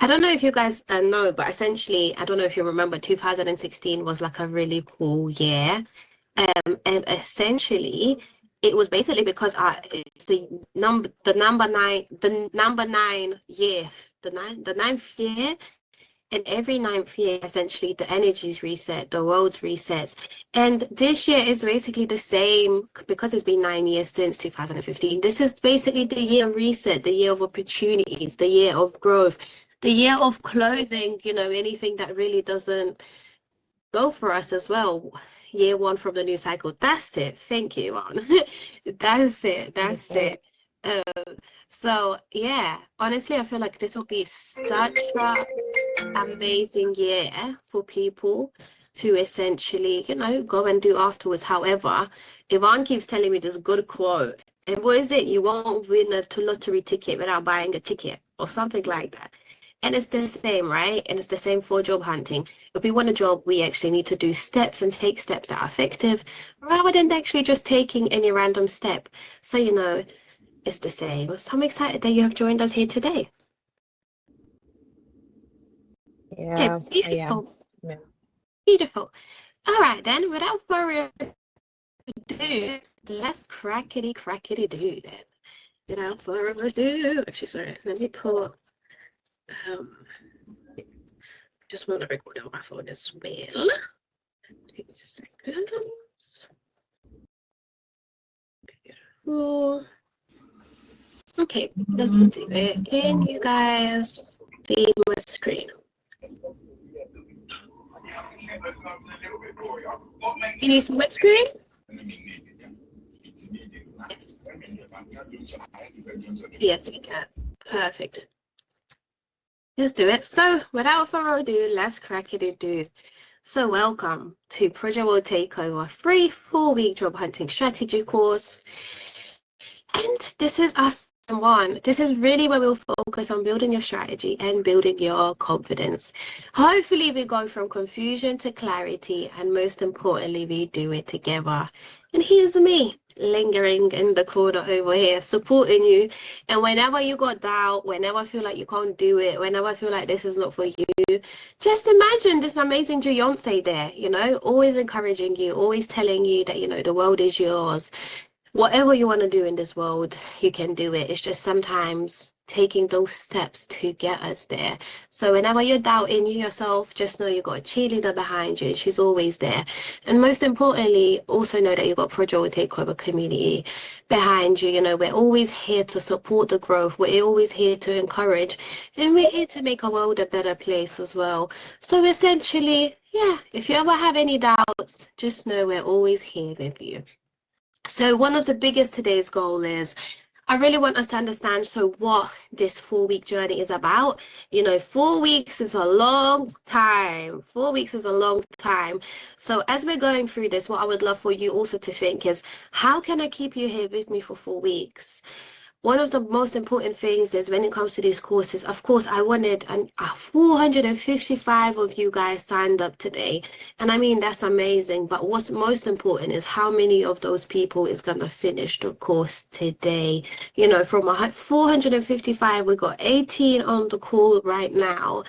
I don't know if you guys know, but essentially, I don't know if you remember, 2016 was like a really cool year. And essentially, it was basically because it's the number nine year, the ninth year. And every ninth year, essentially, the energies reset, the world's resets. And this year is basically the same because it's been 9 years since 2015. This is basically the year of reset, the year of opportunities, the year of growth, the year of closing, anything that really doesn't go for us as well. Year one from the new cycle. That's it. Thank you, Ron. That's it. That's it. So yeah, honestly, I feel like this will be such a amazing year for people to essentially, go and do afterwards. However, Yvonne keeps telling me this good quote, and what is it? You won't win a lottery ticket without buying a ticket or something like that. And it's the same, right? And it's the same for job hunting. If we want a job, we actually need to do steps and take steps that are effective rather than actually just taking any random step. So, it's the same. So I'm excited that you have joined us here today. Yeah, beautiful. yeah. Beautiful. All right, then, without further ado, let's crackety do then. Without further ado, actually, sorry, let me put, just want to record on my phone as well. 2 seconds. Beautiful. Okay, let's do it. Can you guys see my screen? Can you see my screen? Yes. Yes, we can. Perfect. Let's do it. So, without further ado, let's crack it do. So, welcome to Pwto Takeover free 4-week job hunting strategy course. And this is us one. This is really where we'll focus on building your strategy and building your confidence. Hopefully, we go from confusion to clarity, and most importantly, we do it together. And here's me, lingering in the corner over here, supporting you. And whenever you got doubt, whenever I feel like you can't do it, whenever I feel like this is not for you, just imagine this amazing Beyonce there, always encouraging you, always telling you that, the world is yours. Whatever you want to do in this world, you can do it. It's just sometimes taking those steps to get us there. So whenever you're doubting yourself, just know you've got a cheerleader behind you. She's always there. And most importantly, also know that you've got Pwto Takeover community behind you. We're always here to support the growth. We're always here to encourage. And we're here to make our world a better place as well. So essentially, yeah, if you ever have any doubts, just know we're always here with you. So one of the biggest today's goal is I really want us to understand what this 4-week journey is about. 4 weeks is a long time. 4 weeks is a long time. So as we're going through this, what I would love for you also to think is, how can I keep you here with me for 4 weeks? One of the most important things is when it comes to these courses, of course, I wanted 455 of you guys signed up today. And I mean, that's amazing. But what's most important is how many of those people is going to finish the course today. From 455, we got 18 on the call right now.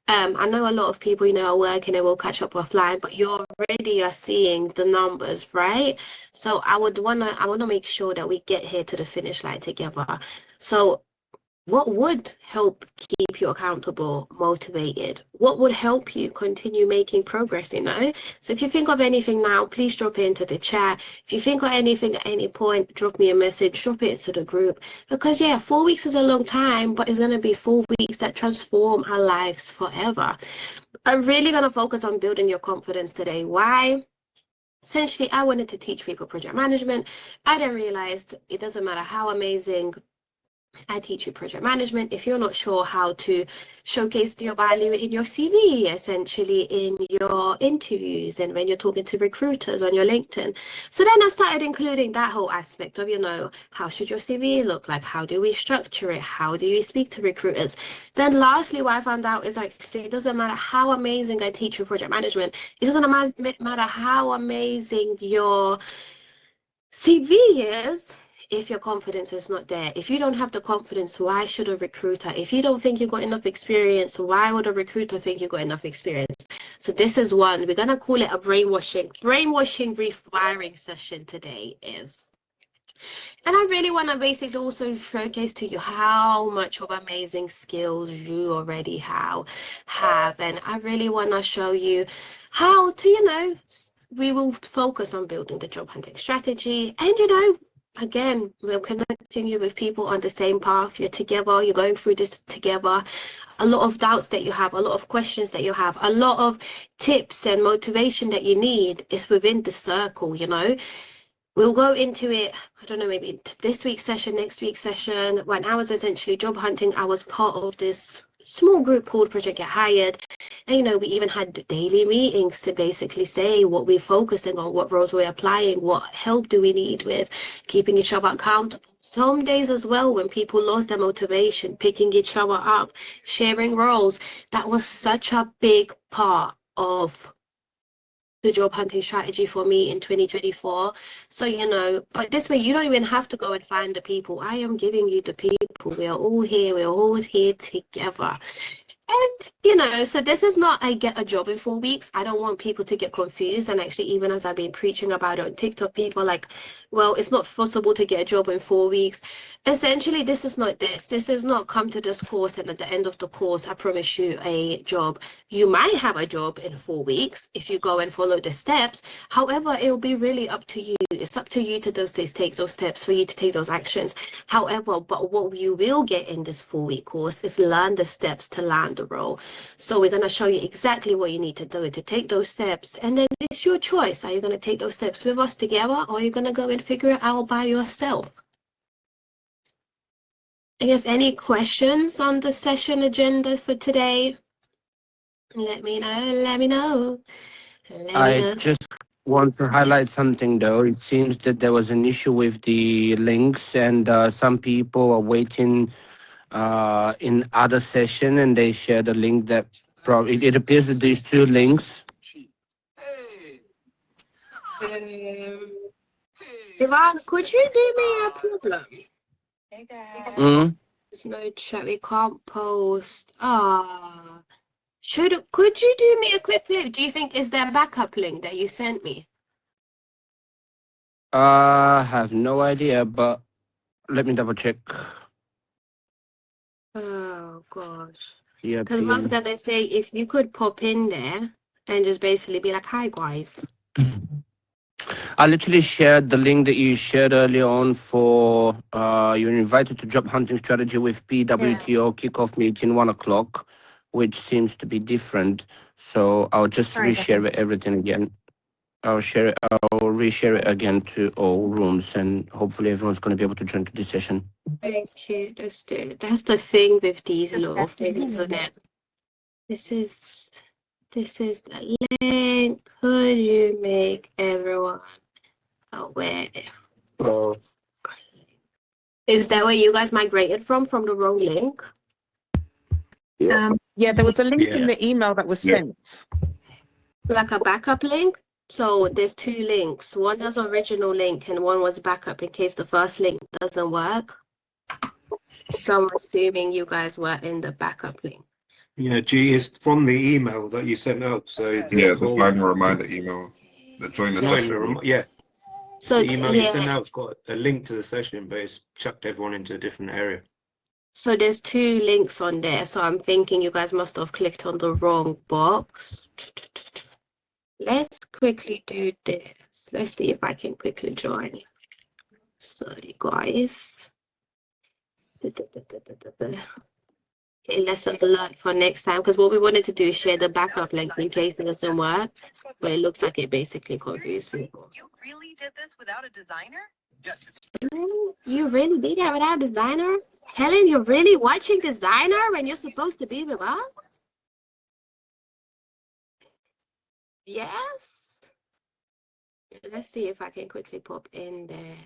I know a lot of people, are working and will catch up offline, but you already are seeing the numbers, right? So I want to make sure that we get here to the finish line together. So what would help keep you accountable, motivated? What would help you continue making progress, So if you think of anything now, please drop it into the chat. If you think of anything at any point, drop me a message, drop it into the group. Because 4 weeks is a long time, but it's going to be 4 weeks that transform our lives forever. I'm really going to focus on building your confidence today. Why? Essentially, I wanted to teach people project management. I then realized it doesn't matter how amazing I teach you project management. If you're not sure how to showcase your value in your CV, essentially in your interviews and when you're talking to recruiters on your LinkedIn. So then I started including that whole aspect of, how should your CV look like? How do we structure it? How do you speak to recruiters? Then lastly, what I found out is it doesn't matter how amazing I teach you project management. It doesn't matter how amazing your CV is. if your confidence is not there. If you don't have the confidence, why should a recruiter? If you don't think you've got enough experience, why would a recruiter think you've got enough experience? So this is one. We're gonna call it a brainwashing refiring session today is. And I really want to basically also showcase to you how much of amazing skills you already have. And I really want to show you how to, we will focus on building the job hunting strategy. And, again, we're connecting you with people on the same path. You're together, you're going through this together. A lot of doubts that you have, a lot of questions that you have, a lot of tips and motivation that you need is within the circle, We'll go into it, I don't know, maybe this week's session, next week's session. When I was essentially job hunting, I was part of this small group called Project Get Hired. And, we even had daily meetings to basically say what we're focusing on, what roles we're applying, what help do we need with keeping each other accountable. Some days as well, when people lost their motivation, picking each other up, sharing roles, that was such a big part of the job hunting strategy for me in 2024. So, but this way you don't even have to go and find the people. I am giving you the people. We're all here together. And, so this is not I get a job in 4 weeks. I don't want people to get confused. And actually, even as I've been preaching about it on TikTok, people are like, well, it's not possible to get a job in 4 weeks. Essentially, this is not this. This is not come to this course and at the end of the course, I promise you a job. You might have a job in 4 weeks if you go and follow the steps. However, it will be really up to you. It's up to you to take those steps, for you to take those actions. However, but what you will get in this 4-week course is learn the steps to land the role. So we're going to show you exactly what you need to do to take those steps. And then it's your choice. Are you going to take those steps with us together, or are you going to go and figure it out by yourself? I guess any questions on the session agenda for today? Let me know. I just want to highlight something though. It seems that there was an issue with the links, and some people are waiting in other session, and they shared a link that probably it appears that these two links. Ivan, could you do me a problem? Mm? There's no chat. We can't post. Could you do me a quick favor? Do you think is there a backup link that you sent me? I have no idea, but let me double check. Oh gosh. Yeah, Because I was gonna say if you could pop in there and just basically be like, "Hi guys." I literally shared the link that you shared earlier on for you're invited to job hunting strategy with PWTO kickoff meeting 1 o'clock, which seems to be different. So I'll just reshare everything again. I'll reshare it again to all rooms, and hopefully everyone's going to be able to join to this session. Thank you. Let's do it. That's the thing with these little things on it. This is the link. Could you make everyone aware? Is that where you guys migrated from the wrong link? Yeah, there was a link in the email that was sent. Like a backup link? So there's two links. One is original link and one was backup in case the first link doesn't work. So I'm assuming you guys were in the backup link. Yeah, G is from the email that you sent out. So the final reminder email, the join the session. So the email you sent out's got a link to the session, but it's chucked everyone into a different area. So there's two links on there. So I'm thinking you guys must have clicked on the wrong box. Let's quickly do this. Let's see if I can quickly join. Sorry, guys. Okay, lesson learned for next time, because what we wanted to do is share the backup link in case it doesn't work, but it looks like it basically confused people. You really did this without a designer? Yes. You really did that without a designer? Helen, you're really watching designer when you're supposed to be with us? Yes. Let's see if I can quickly pop in there.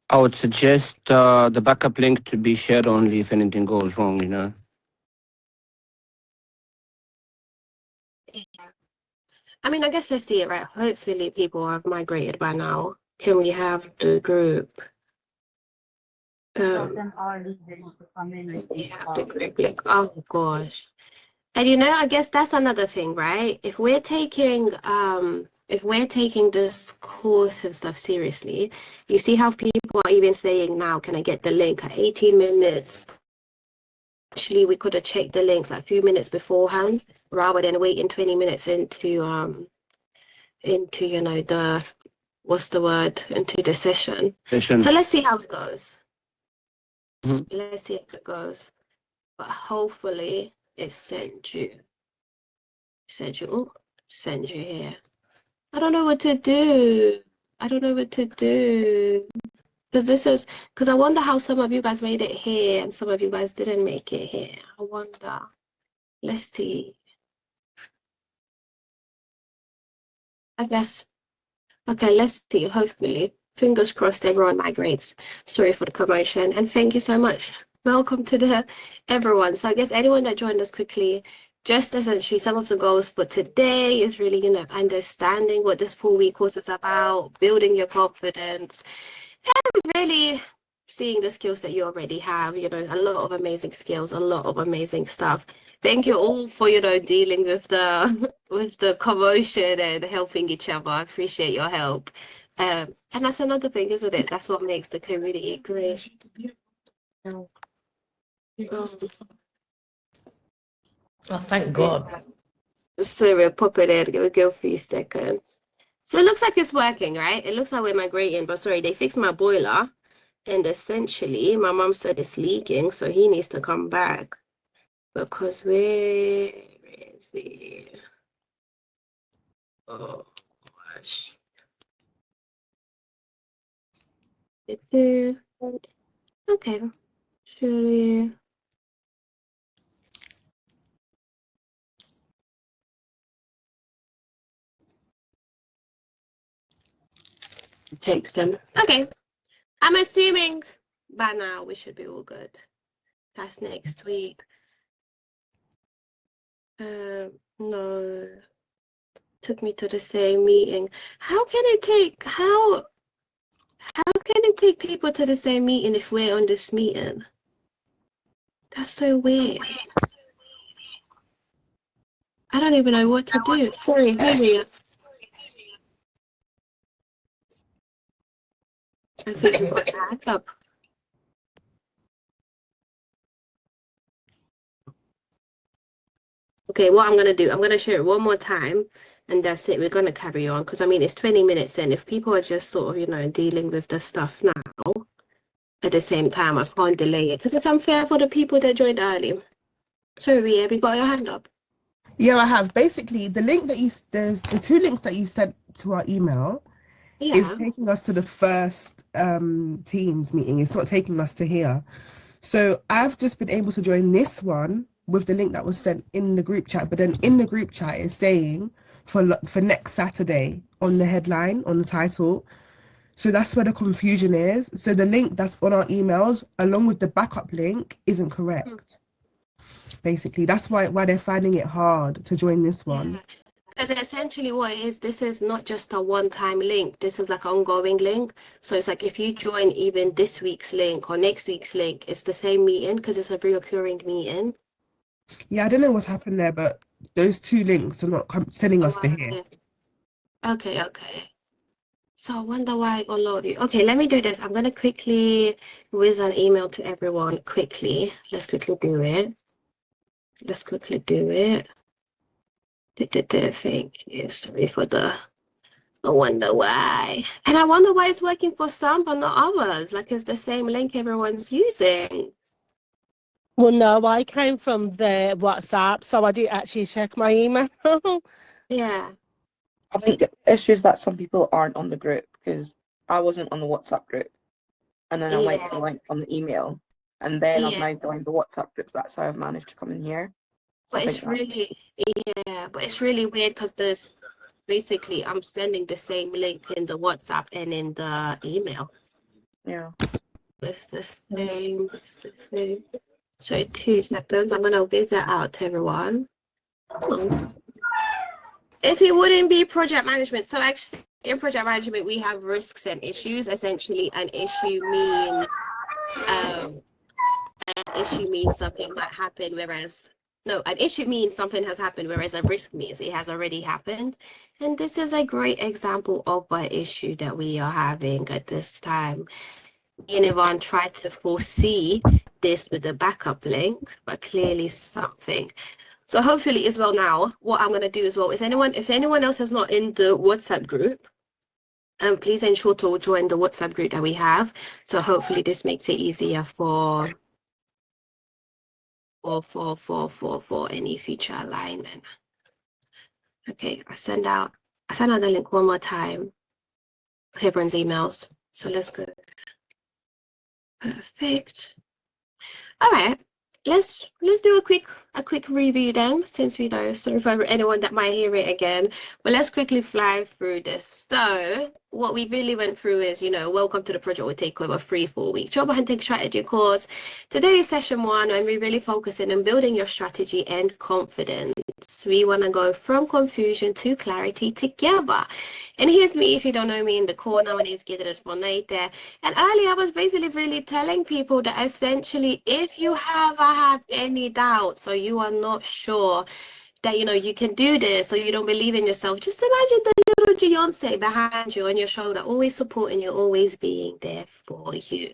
I would suggest the backup link to be shared only if anything goes wrong, Yeah. I mean, I guess let's see it, right? Hopefully people have migrated by now. Can we have the group? We have the group link. Oh gosh. And I guess that's another thing, right? If we're taking this course and stuff seriously, you see how people are even saying now, can I get the link at 18 minutes? Actually, we could have checked the links a few minutes beforehand rather than waiting 20 minutes into the what's the word, into the session. So let's see how it goes. Let's see if it goes. But hopefully it sent you here. I don't know what to do. Because I wonder how some of you guys made it here and some of you guys didn't make it here. I wonder. Let's see. I guess. Okay, let's see. Hopefully. Fingers crossed everyone migrates. Sorry for the commotion. And thank you so much. Welcome to everyone. So I guess anyone that joined us quickly, just essentially some of the goals for today is really, understanding what this 4-week course is about, building your confidence, and really seeing the skills that you already have, a lot of amazing skills, a lot of amazing stuff. Thank you all for, dealing with the with the commotion and helping each other. I appreciate your help. And that's another thing, isn't it? That's what makes the community great. Oh, thank God. So we'll pop it in. We'll go a few seconds. So it looks like it's working, right? It looks like we're migrating, but sorry, they fixed my boiler. And essentially, my mom said it's leaking, so he needs to come back. Because where is he? Oh, gosh. Okay. Should we? Take them. Okay. I'm assuming by now we should be all good. That's next week. No. Took me to the same meeting. How can it take people to the same meeting if we're on this meeting? That's so weird. I don't even know what to do. Sorry, Henry. I think we got to hack up. Okay, what I'm going to do, I'm going to share it one more time, and that's it. We're going to carry on, because, I mean, it's 20 minutes in. If people are just sort of, dealing with the stuff now, at the same time, I can't delay it, because it's unfair for the people that joined early. So, Ria, have you got your hand up? Yeah, I have. Basically, there's the 2 links that you sent to our email is taking us to the first Teams meeting. It's not taking us to here. So I've just been able to join this one with the link that was sent in the group chat, but then in the group chat it's saying for next Saturday on the headline, on the title. So that's where the confusion is. So the link that's on our emails, along with the backup link, isn't correct. Basically, that's why they're finding it hard to join this one. Because essentially what it is, this is not just a one-time link. This is like an ongoing link. So it's like if you join even this week's link or next week's link, it's the same meeting because it's a recurring meeting. Yeah, I don't know what's happened there, but those 2 links are not sending us to here. Okay. So I wonder why it got loaded. Okay, let me do this. I'm going to quickly whiz an email to everyone quickly. Let's quickly do it. Thank you. Sorry for I wonder why. And I wonder why it's working for some but not others. Like it's the same link everyone's using. Well, no, I came from the WhatsApp, so I didn't actually check my email. Yeah. I think the issue is that some people aren't on the group because I wasn't on the WhatsApp group. And then I went to the link on the email. And then I've now joined the WhatsApp group. That's how I've managed to come in here. So but it's really weird because there's basically I'm sending the same link in the WhatsApp and in the email. Yeah. It's the same. So 2 seconds. I'm gonna visit out to everyone. if it wouldn't be project management. So actually in project management, we have risks and issues. Essentially, an issue means something might happen, whereas no, an issue means something has happened, whereas a risk means it has already happened. And this is a great example of an issue that we are having at this time. Me and Yvonne tried to foresee this with the backup link, but clearly something. So hopefully as well now, what I'm going to do as well is if anyone else is not in the WhatsApp group, please ensure to join the WhatsApp group that we have. So hopefully this makes it easier for any future alignment. Okay, I send out the link one more time. Everyone's emails. So let's go. Perfect. All right. Let's do a quick review then, since we know, sorry for anyone that might hear it again, but let's quickly fly through this. So what we really went through is, welcome to the Project Will Takeover free 4-week job hunting strategy course. Today is session 1, and we're really focusing on building your strategy and confidence. We want to go from confusion to clarity together. And here's me, if you don't know me in the corner, my name is Gidret Bonete. And earlier I was basically really telling people that essentially if you have any doubts or you are not sure that you can do this or you don't believe in yourself, just imagine the little Beyonce behind you on your shoulder, always supporting you, always being there for you.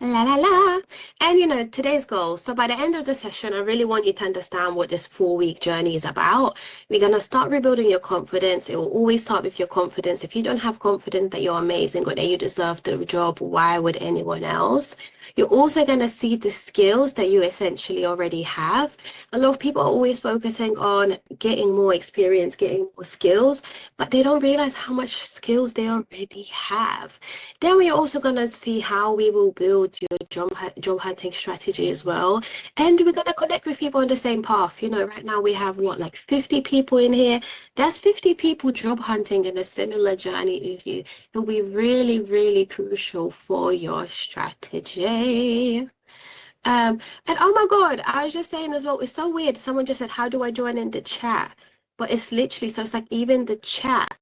La la la. And today's goal. So by the end of the session, I really want you to understand what this 4-week journey is about. We're going to start rebuilding your confidence. It will always start with your confidence. If you don't have confidence that you're amazing or that you deserve the job, why would anyone else? You're also going to see the skills that you essentially already have. A lot of people are always focusing on getting more experience, getting more skills, but they don't realize how much skills they already have. Then we're also going to see how we will build your job hunting strategy as well. And we're going to connect with people on the same path. Right now we have like 50 people in here. That's 50 people job hunting in a similar journey with you. It will be really, really crucial for your strategy. And oh my God, I was just saying as well, it's so weird. Someone just said, how do I join in the chat? But it's literally, so it's like even the chat,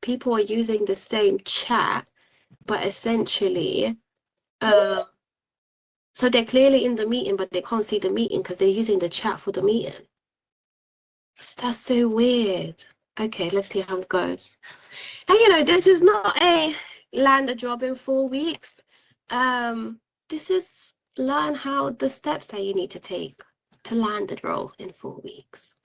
people are using the same chat, but essentially, so they're clearly in the meeting, but they can't see the meeting because they're using the chat for the meeting. That's so weird. Okay, let's see how it goes. And this is not a land a job in 4 weeks. This is learn how the steps that you need to take to land a role in 4 weeks.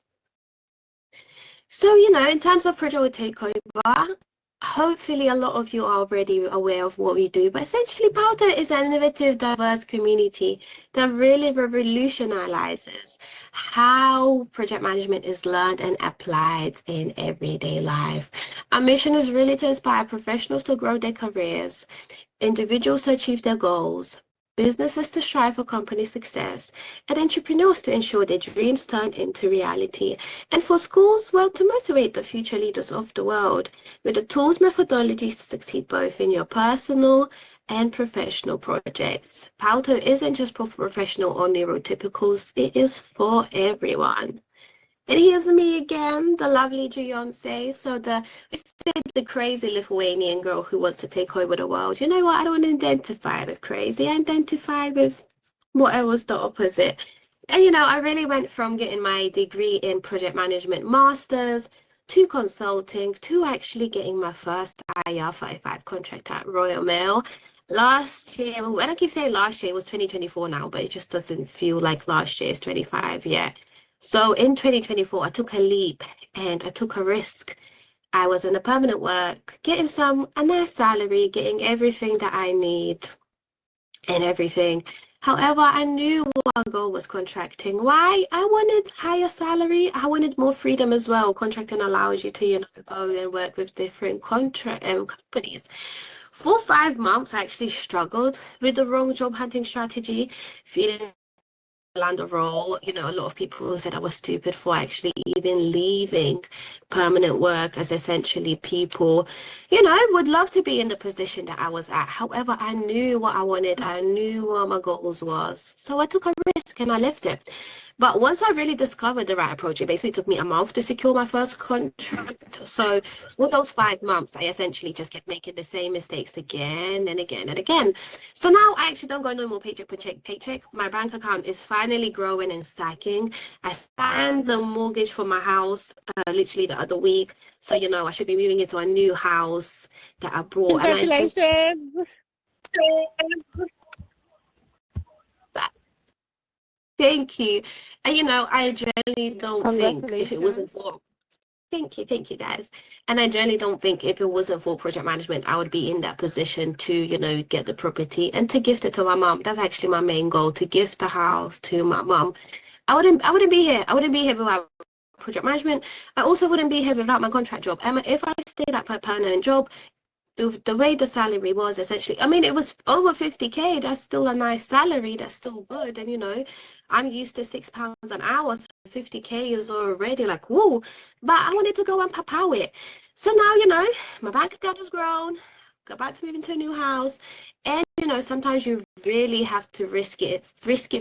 So, in terms of Project Takeover, hopefully a lot of you are already aware of what we do, but essentially Pwto is an innovative, diverse community that really revolutionizes how project management is learned and applied in everyday life. Our mission is really to inspire professionals to grow their careers, individuals to achieve their goals, businesses to strive for company success, and entrepreneurs to ensure their dreams turn into reality, and for schools, well, to motivate the future leaders of the world with the tools, methodologies to succeed both in your personal and professional projects. Pwto isn't just for professional or neurotypicals, it is for everyone. And here's me again, the lovely Beyonce. So we said the crazy Lithuanian girl who wants to take over the world. You know what? I don't identify with crazy. I identify with what was the opposite. And I really went from getting my degree in project management masters to consulting to actually getting my first IR35 contract at Royal Mail. Last year, when I keep saying last year, it was 2024 now, but it just doesn't feel like last year is 25 yet. So in 2024, I took a leap and I took a risk. I was in a permanent work, getting a nice salary, getting everything that I need and everything. However, I knew our goal was contracting. Why? I wanted higher salary. I wanted more freedom as well. Contracting allows you to, go and work with different companies. For 5 months, I actually struggled with the wrong job hunting strategy, feeling land a role. A lot of people said I was stupid for actually even leaving permanent work, as essentially people, would love to be in the position that I was at. However, I knew what I wanted. I knew what my goals was. So I took a risk and I left it. But once I really discovered the right approach, it basically took me a month to secure my first contract. So for those 5 months, I essentially just kept making the same mistakes again and again and again. So now I actually don't go no more paycheck per paycheck. My bank account is finally growing and stacking. I signed the mortgage for my house literally the other week. So, you know, I should be moving into a new house that I bought. Congratulations. And I just... Thank you. And you know, I generally don't think if it wasn't for thank you guys. And I generally don't think if it wasn't for project management, I would be in that position to, you know, get the property and to gift it to my mom. That's actually my main goal, to gift the house to my mom. I wouldn't be here. I wouldn't be here without project management. I also wouldn't be here without my contract job. And if I stayed at my permanent job, the way the salary was essentially, I mean, it was over 50K. That's still a nice salary. That's still good. And, you know, I'm used to £6 an hour. So 50K is already like, whoa. But I wanted to go and pow it. So now, you know, my bank account has grown. About to move into a new house. And, you know, sometimes you really have to risk it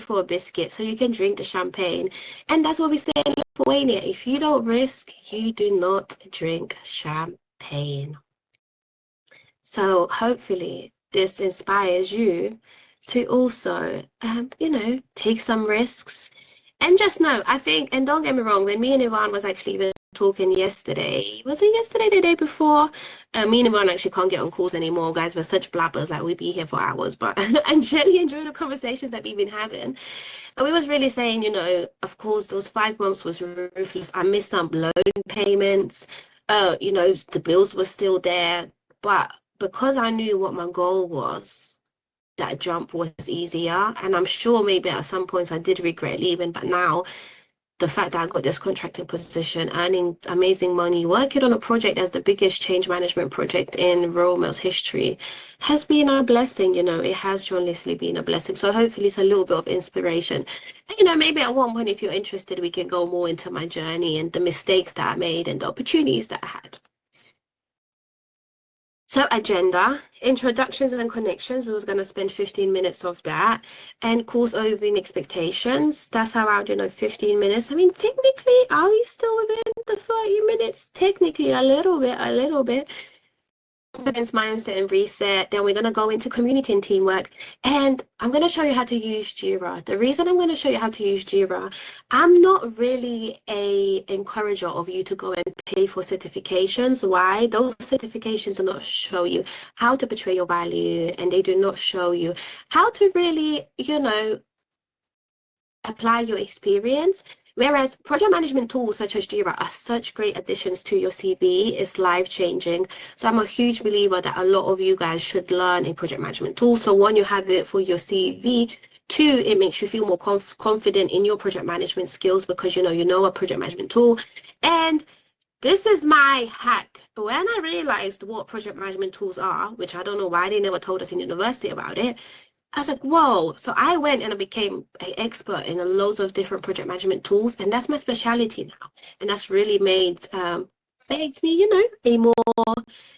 for a biscuit so you can drink the champagne. And that's what we say in Lithuania. If you don't risk, you do not drink champagne. So hopefully this inspires you to also, you know, take some risks. And just know, I think, and don't get me wrong, when me and Ivan was actually even talking yesterday, was it yesterday, the day before? Me and Ivan actually can't get on calls anymore, guys. We're such blabbers, like we'd be here for hours. But I generally enjoy the conversations that we've been having. And we was really saying, you know, of course, those 5 months was ruthless. I missed some loan payments. You know, the bills were still there. But because I knew what my goal was, that jump was easier. And I'm sure maybe at some points I did regret leaving, but now the fact that I got this contracting position, earning amazing money, working on a project that's the biggest change management project in Royal Mail's history has been a blessing. You know, it has journalistically been a blessing. So hopefully it's a little bit of inspiration. And, you know, maybe at one point, if you're interested, we can go more into my journey and the mistakes that I made and the opportunities that I had. So agenda, introductions and connections, we was going to spend 15 minutes of that. And course overview expectations, that's around, you know, 15 minutes. I mean, technically, are we still within the 30 minutes? Technically, a little bit. Confidence, mindset, and reset. Then we're going to go into community and teamwork. And I'm going to show you how to use Jira. The reason I'm going to show you how to use Jira, I'm not really a encourager of you to go and pay for certifications. Why? Those certifications do not show you how to portray your value, and they do not show you how to really, you know, apply your experience. Whereas project management tools such as Jira are such great additions to your CV, it's life-changing. So I'm a huge believer that a lot of you guys should learn a project management tool. So one, you have it for your CV. Two, it makes you feel more confident in your project management skills because you know a project management tool. And this is my hack. When I realized what project management tools are, which I don't know why they never told us in university about it, I was like, whoa. So I went and I became an expert in loads of different project management tools. And that's my specialty now. And that's really made me, you know, a more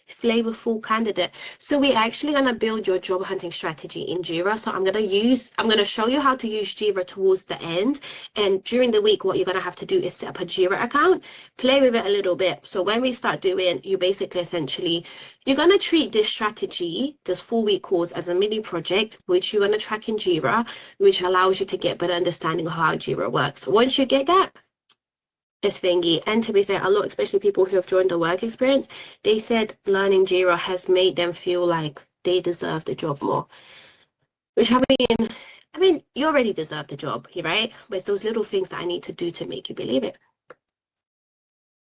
flavorful candidate. So we're actually going to build your job hunting strategy in Jira. So I'm going to show you how to use Jira towards the end. And during the week, what you're going to have to do is set up a Jira account, play with it a little bit. So when we start doing, you basically essentially, you're going to treat this strategy, this 4-week course, as a mini project, which you're going to track in Jira, which allows you to get better understanding of how Jira works. Once you get that, it's thingy. And to be fair, a lot, especially people who have joined the work experience, they said learning Jira has made them feel like they deserve the job more. Which I mean, you already deserve the job, right? But it's those little things that I need to do to make you believe it.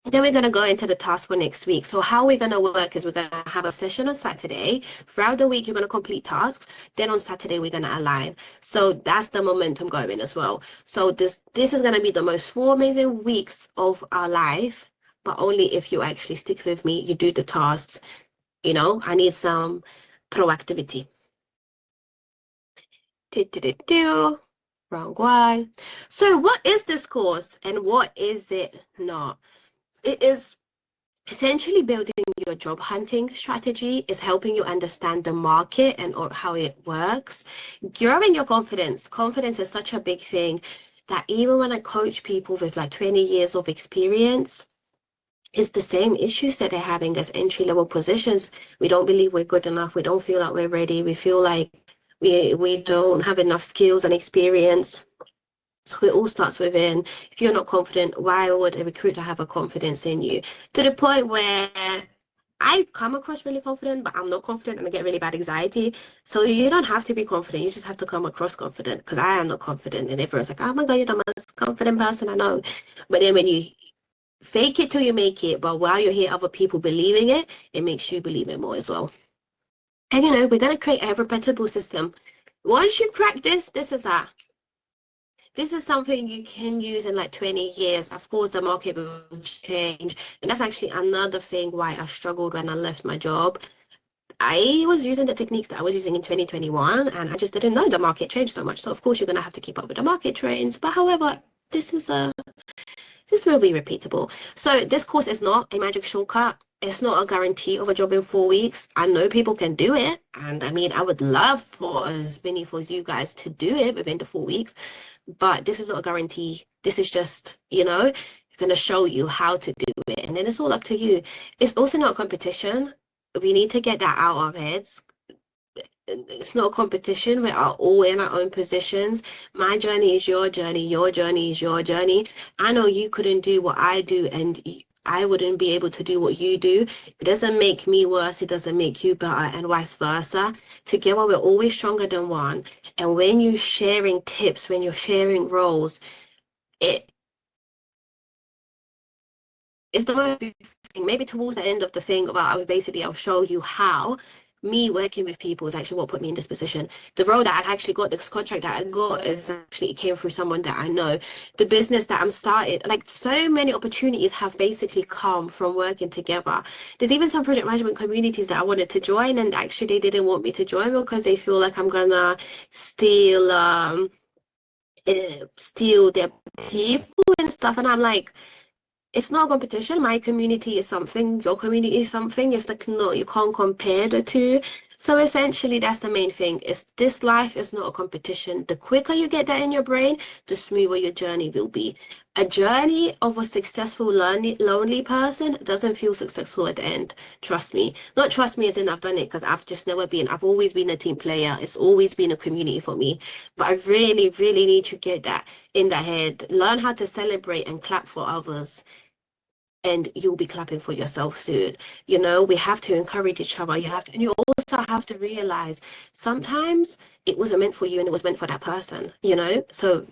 Then we're going to go into the task for next week. So how we're going to work is we're going to have a session on Saturday. Throughout the week, you're going to complete tasks. Then on Saturday, we're going to align. So that's the momentum going as well. So this is going to be the most 4 amazing weeks of our life, but only if you actually stick with me, you do the tasks. You know, I need some proactivity. Wrong one. So what is this course and what is it not? It is essentially building your job hunting strategy. Is helping you understand the market and how it works. Growing your confidence. Confidence is such a big thing. that even when I coach people with like 20 years of experience, it's the same issues that they're having as entry-level positions. We don't believe we're good enough. We don't feel like we're ready. We feel like we don't have enough skills and experience. So it all starts within. If you're not confident, why would a recruiter have a confidence in you? To the point where I come across really confident, but I'm not confident and I get really bad anxiety. So you don't have to be confident. You just have to come across confident, because I am not confident. And everyone's like, oh my God, you're the most confident person I know. But then when you fake it till you make it, but while you hear other people believing it, it makes you believe it more as well. And we're going to create a repeatable system. Once you practice, this is that. This is something you can use in like 20 years. Of course, the market will change. And that's actually another thing why I struggled when I left my job. I was using the techniques that I was using in 2021, and I just didn't know the market changed so much. So of course, you're going to have to keep up with the market trends. But however, this will be repeatable. So this course is not a magic shortcut. It's not a guarantee of a job in 4 weeks. I know people can do it. And I mean, I would love for as many of you guys to do it within the 4 weeks. But this is not a guarantee. This is just, going to show you how to do it. And then it's all up to you. It's also not a competition. We need to get that out of our heads. It's not a competition. We are all in our own positions. My journey is your journey. Your journey is your journey. I know you couldn't do what I do, and I wouldn't be able to do what you do. It doesn't make me worse. It doesn't make you better, and vice versa. Together, we're always stronger than one. And when you're sharing tips, when you're sharing roles, it's the most beautiful thing. Maybe towards the end of the thing about I'll show you how me working with people is actually what put me in this position. The role that I actually got, this contract that I got, is actually came through someone that I know. The business that I'm started, like so many opportunities have basically come from working together. There's even some project management communities that I wanted to join, and actually they didn't want me to join because they feel like I'm gonna steal their people and stuff. And I'm like, it's not a competition. My community is something, your community is something. It's like, no, you can't compare the two. So essentially, that's the main thing. Is this life is not a competition. The quicker you get that in your brain, the smoother your journey will be. A journey of a successful, lonely person doesn't feel successful at the end. Trust me. Not trust me as in I've done it, because I've always been a team player. It's always been a community for me. But I really, really need to get that in the head. Learn how to celebrate and clap for others, and you'll be clapping for yourself soon. We have to encourage each other. And you also have to realize sometimes it wasn't meant for you and it was meant for that person, So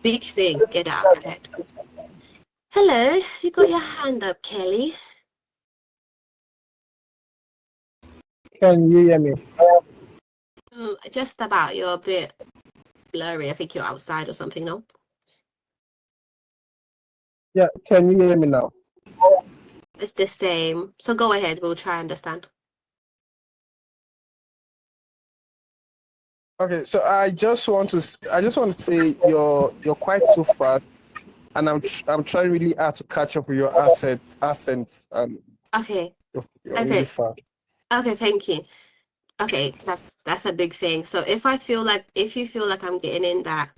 big thing, get out of it. Hello, you got your hand up, Kelly. Can you hear me? Just about. You're a bit blurry. I think you're outside or something, no? Yeah, can you hear me now? It's the same. So go ahead, we'll try and understand. Okay, so I just want to say you're quite too fast, and I'm trying really hard to catch up with your accents, and Okay. you're really fast. Okay, thank you. Okay, that's a big thing. So if you feel like I'm getting in that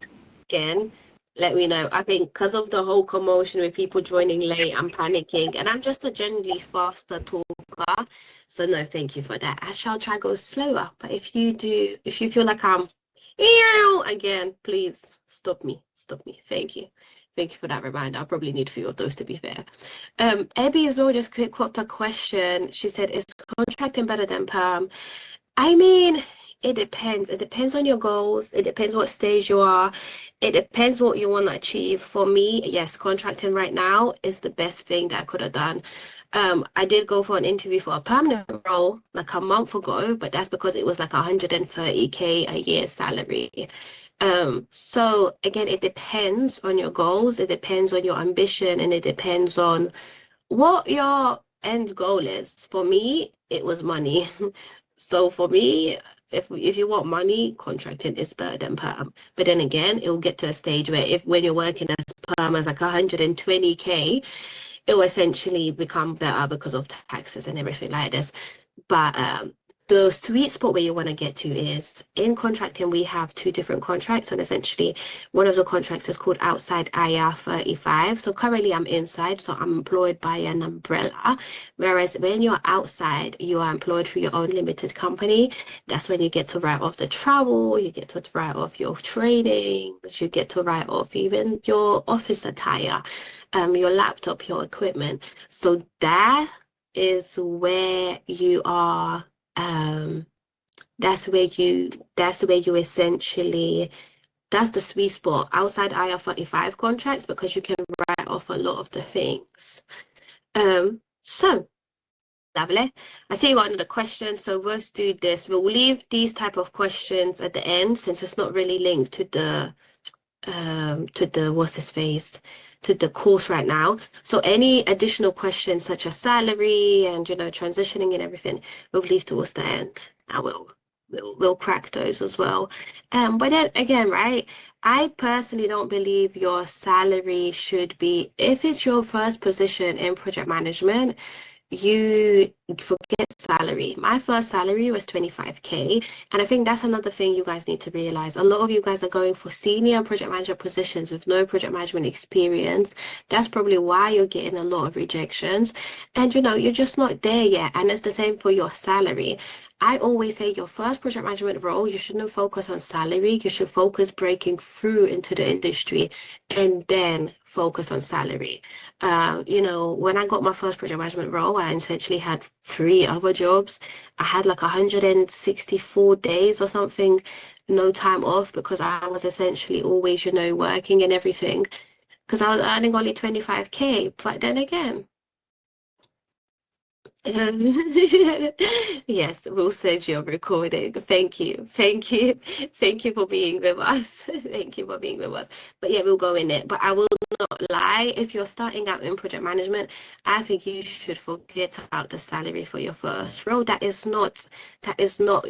again, let me know. I think because of the whole commotion with people joining late, I'm panicking, and I'm just a generally faster talker. So no, thank you for that. I shall try go slower. But if you feel like I'm again, please stop me. Thank you. Thank you for that reminder. I probably need a few of those, to be fair. Abby as well just quick a question. She said, is contracting better than perm? I mean, it depends. It depends on your goals. It depends what stage you are. It depends what you want to achieve. For me, yes, contracting right now is the best thing that I could have done. I did go for an interview for a permanent role like a month ago, but that's because it was like 130K a year salary. So again, it depends on your goals. It depends on your ambition, and it depends on what your end goal is. For me, it was money. So for me, if you want money, contracting is better than perm. But then again, it will get to a stage where when you're working as perm as like 120K, it will essentially become better because of taxes and everything like this. But the sweet spot where you want to get to is in contracting. We have two different contracts, and essentially one of the contracts is called outside IR 35. So currently I'm inside, so I'm employed by an umbrella. Whereas when you're outside, you are employed through your own limited company. That's when you get to write off the travel, you get to write off your training, you get to write off even your office attire, your laptop, your equipment. So that is where you are. That's where you essentially, that's the sweet spot outside IR 35 contracts, because you can write off a lot of the things. So lovely. I see you got another question, so let's do this. We'll leave these type of questions at the end, since it's not really linked to the what's his face, to the course right now. So any additional questions such as salary and transitioning and everything, we'll leave towards the end. We'll crack those as well. But then again, right, I personally don't believe your salary should be, if it's your first position in project management, you forget salary. My first salary was 25K, and I think that's another thing you guys need to realize. A lot of you guys are going for senior project manager positions with no project management experience. That's probably why you're getting a lot of rejections, and you're just not there yet. And it's the same for your salary. I always say your first project management role, you shouldn't focus on salary. You should focus breaking through into the industry and then focus on salary. When I got my first project management role, I essentially had 3 other jobs. I had like 164 days or something, no time off, because I was essentially always, working and everything, because I was earning only 25K. But then again, yes, we'll send you a recording. Thank you. Thank you. Thank you for being with us. Thank you for being with us. But yeah, we'll go in it. But I will not lie. If you're starting out in project management, I think you should forget about the salary for your first role. That is not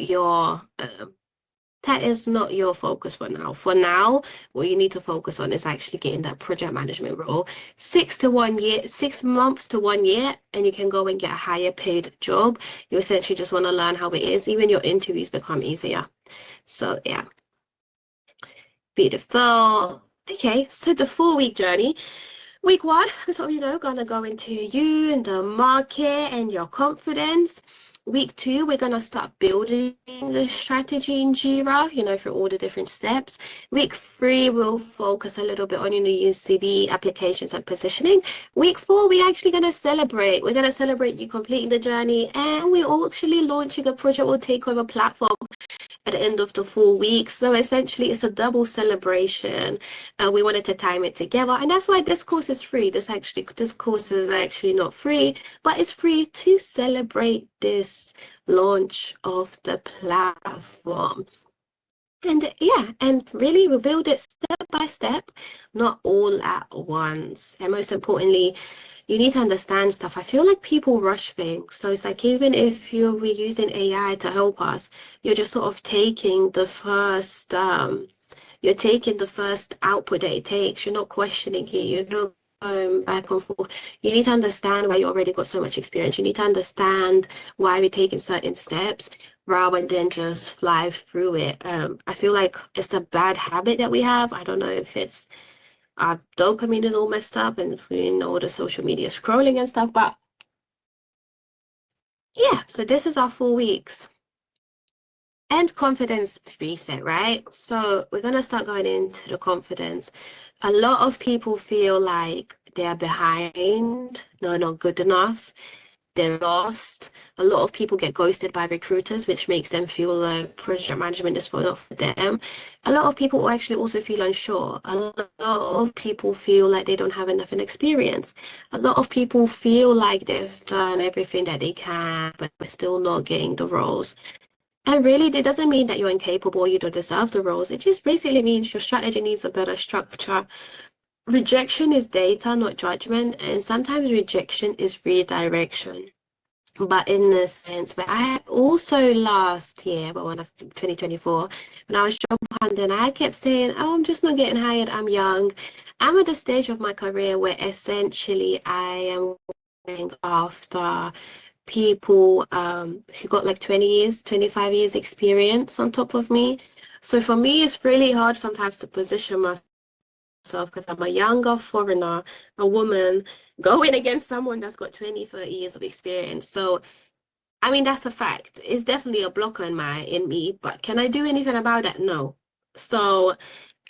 your that is not your focus for now. For now, what you need to focus on is actually getting that project management role. 6 months to 1 year, and you can go and get a higher paid job. You essentially just want to learn how it is. Even your interviews become easier. So yeah. Beautiful. Okay, so the 4-week journey. Week 1, so gonna go into you and the market and your confidence. Week 2, we're gonna start building the strategy in Jira, through all the different steps. Week 3, we'll focus a little bit on UCB applications and positioning. Week 4, we're actually gonna celebrate. We're gonna celebrate you completing the journey, and we're actually launching a Project Will Takeover platform at the end of the 4 weeks. So essentially it's a double celebration, and we wanted to time it together, and that's why this course is free. This course is actually not free, but it's free to celebrate this launch of the platform. And yeah, and really we build it step by step, not all at once. And most importantly, you need to understand stuff. I feel like people rush things. So it's like, even if we're using AI to help us, you're just sort of taking the first output that it takes. You're not questioning it. You're not going back and forth. You need to understand why you already got so much experience. You need to understand why we're taking certain steps rather than just fly through it. I feel like it's a bad habit that we have. I don't know if it's our dopamine is all messed up, and all the social media scrolling and stuff, but yeah, so this is our 4 weeks. And confidence reset, right? So we're going to start going into the confidence. A lot of people feel like they're behind, no, not good enough, they're lost. A lot of people get ghosted by recruiters, which makes them feel like project management is not for them. A lot of people actually also feel unsure. A lot of people feel like they don't have enough experience. A lot of people feel like they've done everything that they can, but we're still not getting the roles. And really, that doesn't mean that you're incapable, you don't deserve the roles. It just basically means your strategy needs a better structure. Rejection is data, not judgment, and sometimes rejection is redirection. But in a sense, where I also last year, but when I was 2024, when I was job hunting, I kept saying, oh, I'm just not getting hired, I'm young. I'm at the stage of my career where essentially I am going after people who got like 20 years, 25 years experience on top of me. So for me, it's really hard sometimes to position myself because I'm a younger foreigner, a woman, going against someone that's got 20, 30 years of experience. So, I mean, that's a fact. It's definitely a blocker in me, but can I do anything about it? No. So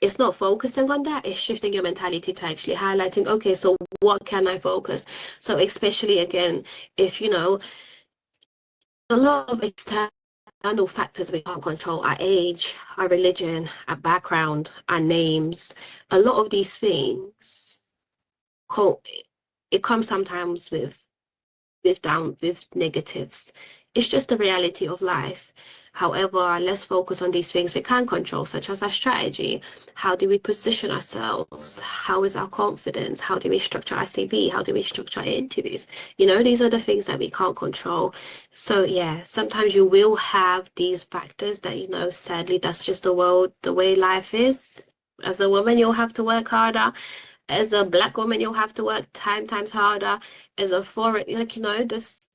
it's not focusing on that, it's shifting your mentality to actually highlighting, okay, so what can I focus? So especially again, if a lot of external factors we can't control, our age, our religion, our background, our names, a lot of these things, it comes sometimes with negatives. It's just the reality of life. However, let's focus on these things we can control, such as our strategy. How do we position ourselves? How is our confidence? How do we structure our CV? How do we structure our interviews? These are the things that we can't control. So yeah, sometimes you will have these factors that, sadly, that's just the world, the way life is. As a woman, you'll have to work harder. As a Black woman, you'll have to work 10 times harder. As a foreign, there's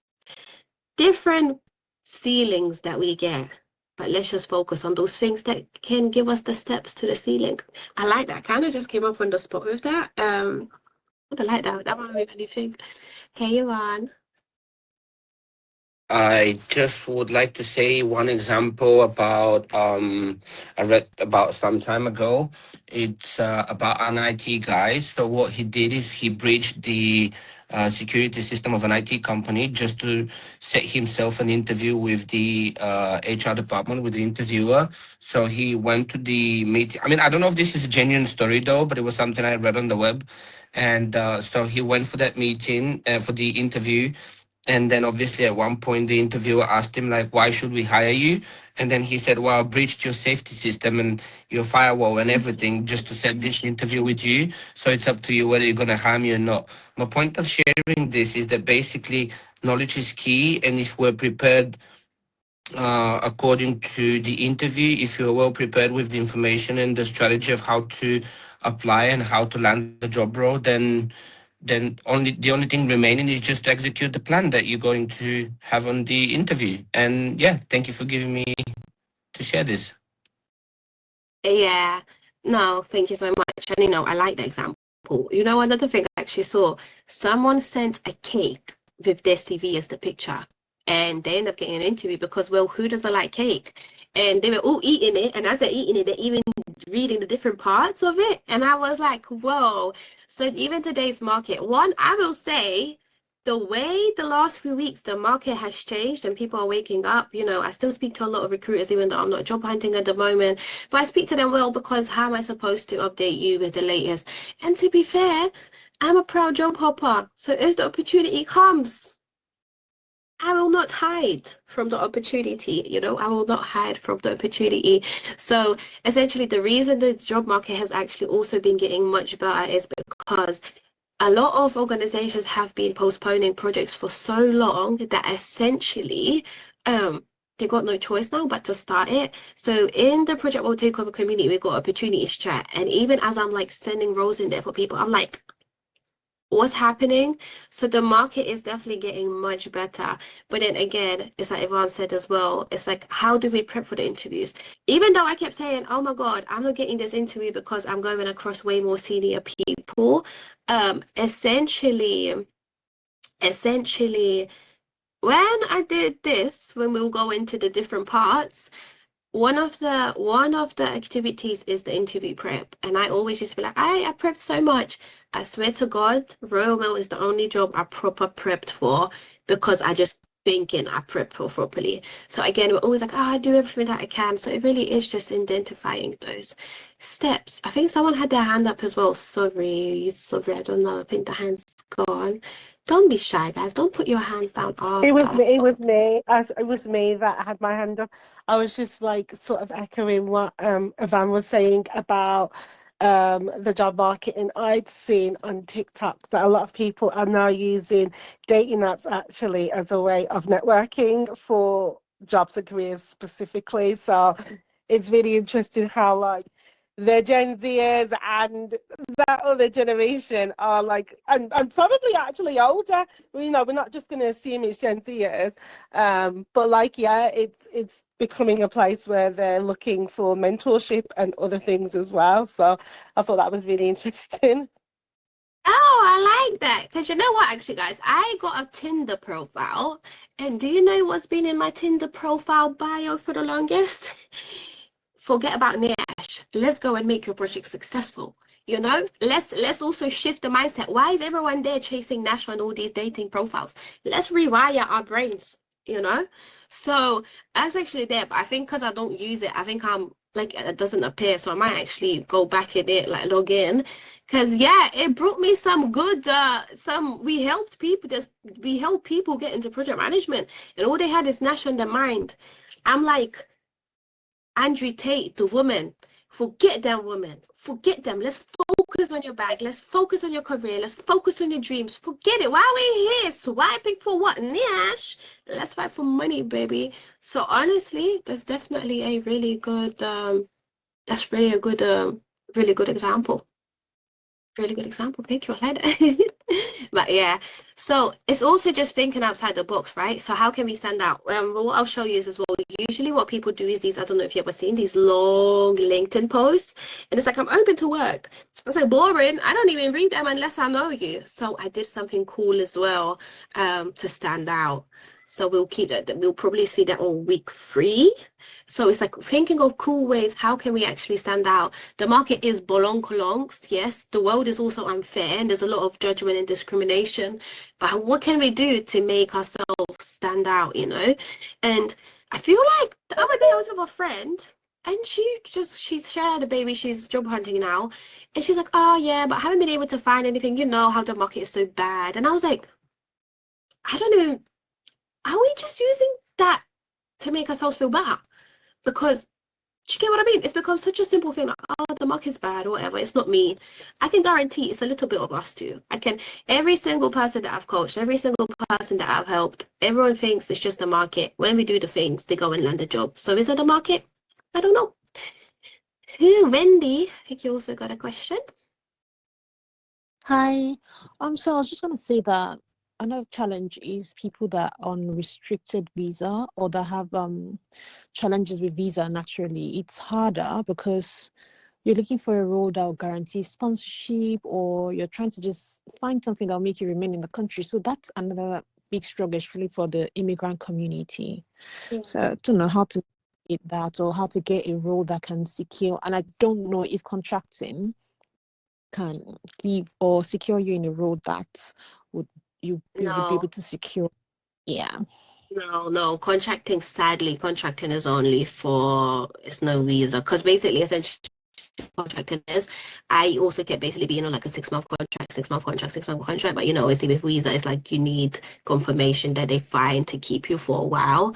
different ceilings that we get. But let's just focus on those things that can give us the steps to the ceiling. I like that. Kind of just came up on the spot with that. I like that. That won't move anything. Hey, Ivan. I just would like to say one example about I read about some time ago. It's about an IT guy. So what he did is he breached the security system of an IT company just to set himself an interview with the HR department, with the interviewer. So he went to the meeting. I mean, I don't know if this is a genuine story though, but it was something I read on the web. And so he went for that meeting, for the interview, and then obviously at one point the interviewer asked him like, why should we hire you? And then he said, well, I breached your safety system and your firewall and everything just to set this interview with you. So it's up to you whether you're going to hire me or not. My point of sharing this is that basically knowledge is key. And if we're prepared according to the interview, if you're well prepared with the information and the strategy of how to apply and how to land the job role, then the only thing remaining is just to execute the plan that you're going to have on the interview. And yeah, thank you for giving me to share this. Yeah. No, thank you so much. And I like the example. Another thing I actually saw, someone sent a cake with their CV as the picture, and they end up getting an interview because, well, who doesn't like cake? And they were all eating it, and as they're eating it, they're even reading the different parts of it. And I was like, whoa. So even today's market, one, I will say, the way the last few weeks the market has changed and people are waking up, I still speak to a lot of recruiters, even though I'm not job hunting at the moment, but I speak to them well because how am I supposed to update you with the latest? And to be fair, I'm a proud job hopper. So if the opportunity comes, I will not hide from the opportunity, I will not hide from the opportunity. So essentially the reason the job market has actually also been getting much better is because a lot of organizations have been postponing projects for so long that essentially they got no choice now but to start it. So in the Project World Takeover community, we got opportunities chat. And even as I'm like sending roles in there for people, I'm like, what's happening? So the market is definitely getting much better. But then again, it's like Yvonne said as well, it's like, how do we prep for the interviews? Even though I kept saying, oh my God, I'm not getting this interview because I'm going across way more senior people. Essentially, when I did this, when we'll go into the different parts, one of the activities is the interview prep, and I always just be like, I prepped so much. I swear to God, Royal Mail is the only job I proper prepped for because I just thinking I prepped for properly. So again, we're always like, oh, I do everything that I can. So it really is just identifying those steps. I think someone had their hand up as well. Sorry, I don't know. I think the hand's gone. Don't be shy, guys. Don't put your hands down It was after. me. It was me. It was me that had my hand up. I was just like sort of echoing what Ivan was saying about the job market, and I'd seen on TikTok that a lot of people are now using dating apps actually as a way of networking for jobs and careers specifically. So it's really interesting how like the Gen Zers and that other generation are like, and probably actually older. You know, we're not just going to assume it's Gen Zers, but like, yeah, it's becoming a place where they're looking for mentorship and other things as well. So I thought that was really interesting. Oh, I like that. Because you know what, actually, guys, I got a Tinder profile. And do you know what's been in my Tinder profile bio for the longest? Forget about Nash. Let's go and make your project successful. You know, let's also shift the mindset. Why is everyone there chasing Nash on all these dating profiles? Let's rewire our brains, you know? So that's actually there, but I think because I don't use it, I think I'm like it doesn't appear. So I might actually go back in it, like log in. Cause yeah, it brought me some good we helped people get into project management and all they had is Nash on their mind. I'm like, Andrew Tate, the woman, forget them women. Forget them. Let's focus on your bag. Let's focus on your career. Let's focus on your dreams. Forget it. Why are we here? Swiping for what? Nash. Let's fight for money, baby. So honestly, that's definitely a really good that's really a good really good example. Really good example. Thank you. I like that. But yeah, so it's also just thinking outside the box, right? So how can we stand out? What I'll show you is as well, usually what people do is these, I don't know if you've ever seen these long LinkedIn posts, and it's like, I'm open to work. It's like boring. I don't even read them unless I know you. So I did something cool as well to stand out. So we'll keep that. We'll probably see that on week 3. So it's like thinking of cool ways, how can we actually stand out? The market is bolonkolongs, yes. The world is also unfair and there's a lot of judgment and discrimination. But what can we do to make ourselves stand out, you know? And I feel like the other day I was with a friend and she's had a baby, she's job hunting now. And she's like, oh yeah, but I haven't been able to find anything. You know how the market is so bad. And I was like, I don't even, are we just using that to make ourselves feel better? Because do you get what I mean? It's become such a simple thing, like, oh, the market's bad or whatever. It's not me. I can guarantee it's a little bit of us too. Every single person that I've coached, every single person that I've helped, everyone thinks it's just the market. When we do the things, they go and land a job. So is it the market? I don't know. Wendy, I think you also got a question. Hi. So I was just gonna say that another challenge is people that are on restricted visa or that have challenges with visa naturally. It's harder because you're looking for a role that will guarantee sponsorship or you're trying to just find something that will make you remain in the country. So that's another big struggle, especially for the immigrant community. So I don't know how to get that or how to get a role that can secure. And I don't know if contracting can give or secure you in a role that would you would be able to secure. Yeah. No, contracting, sadly, contracting is only for, it's no visa. Because basically, essentially, contracting is, I also get basically being on like a 6-month contract, 6-month contract, 6-month contract. But you know, obviously with visa, it's like you need confirmation that they find to keep you for a while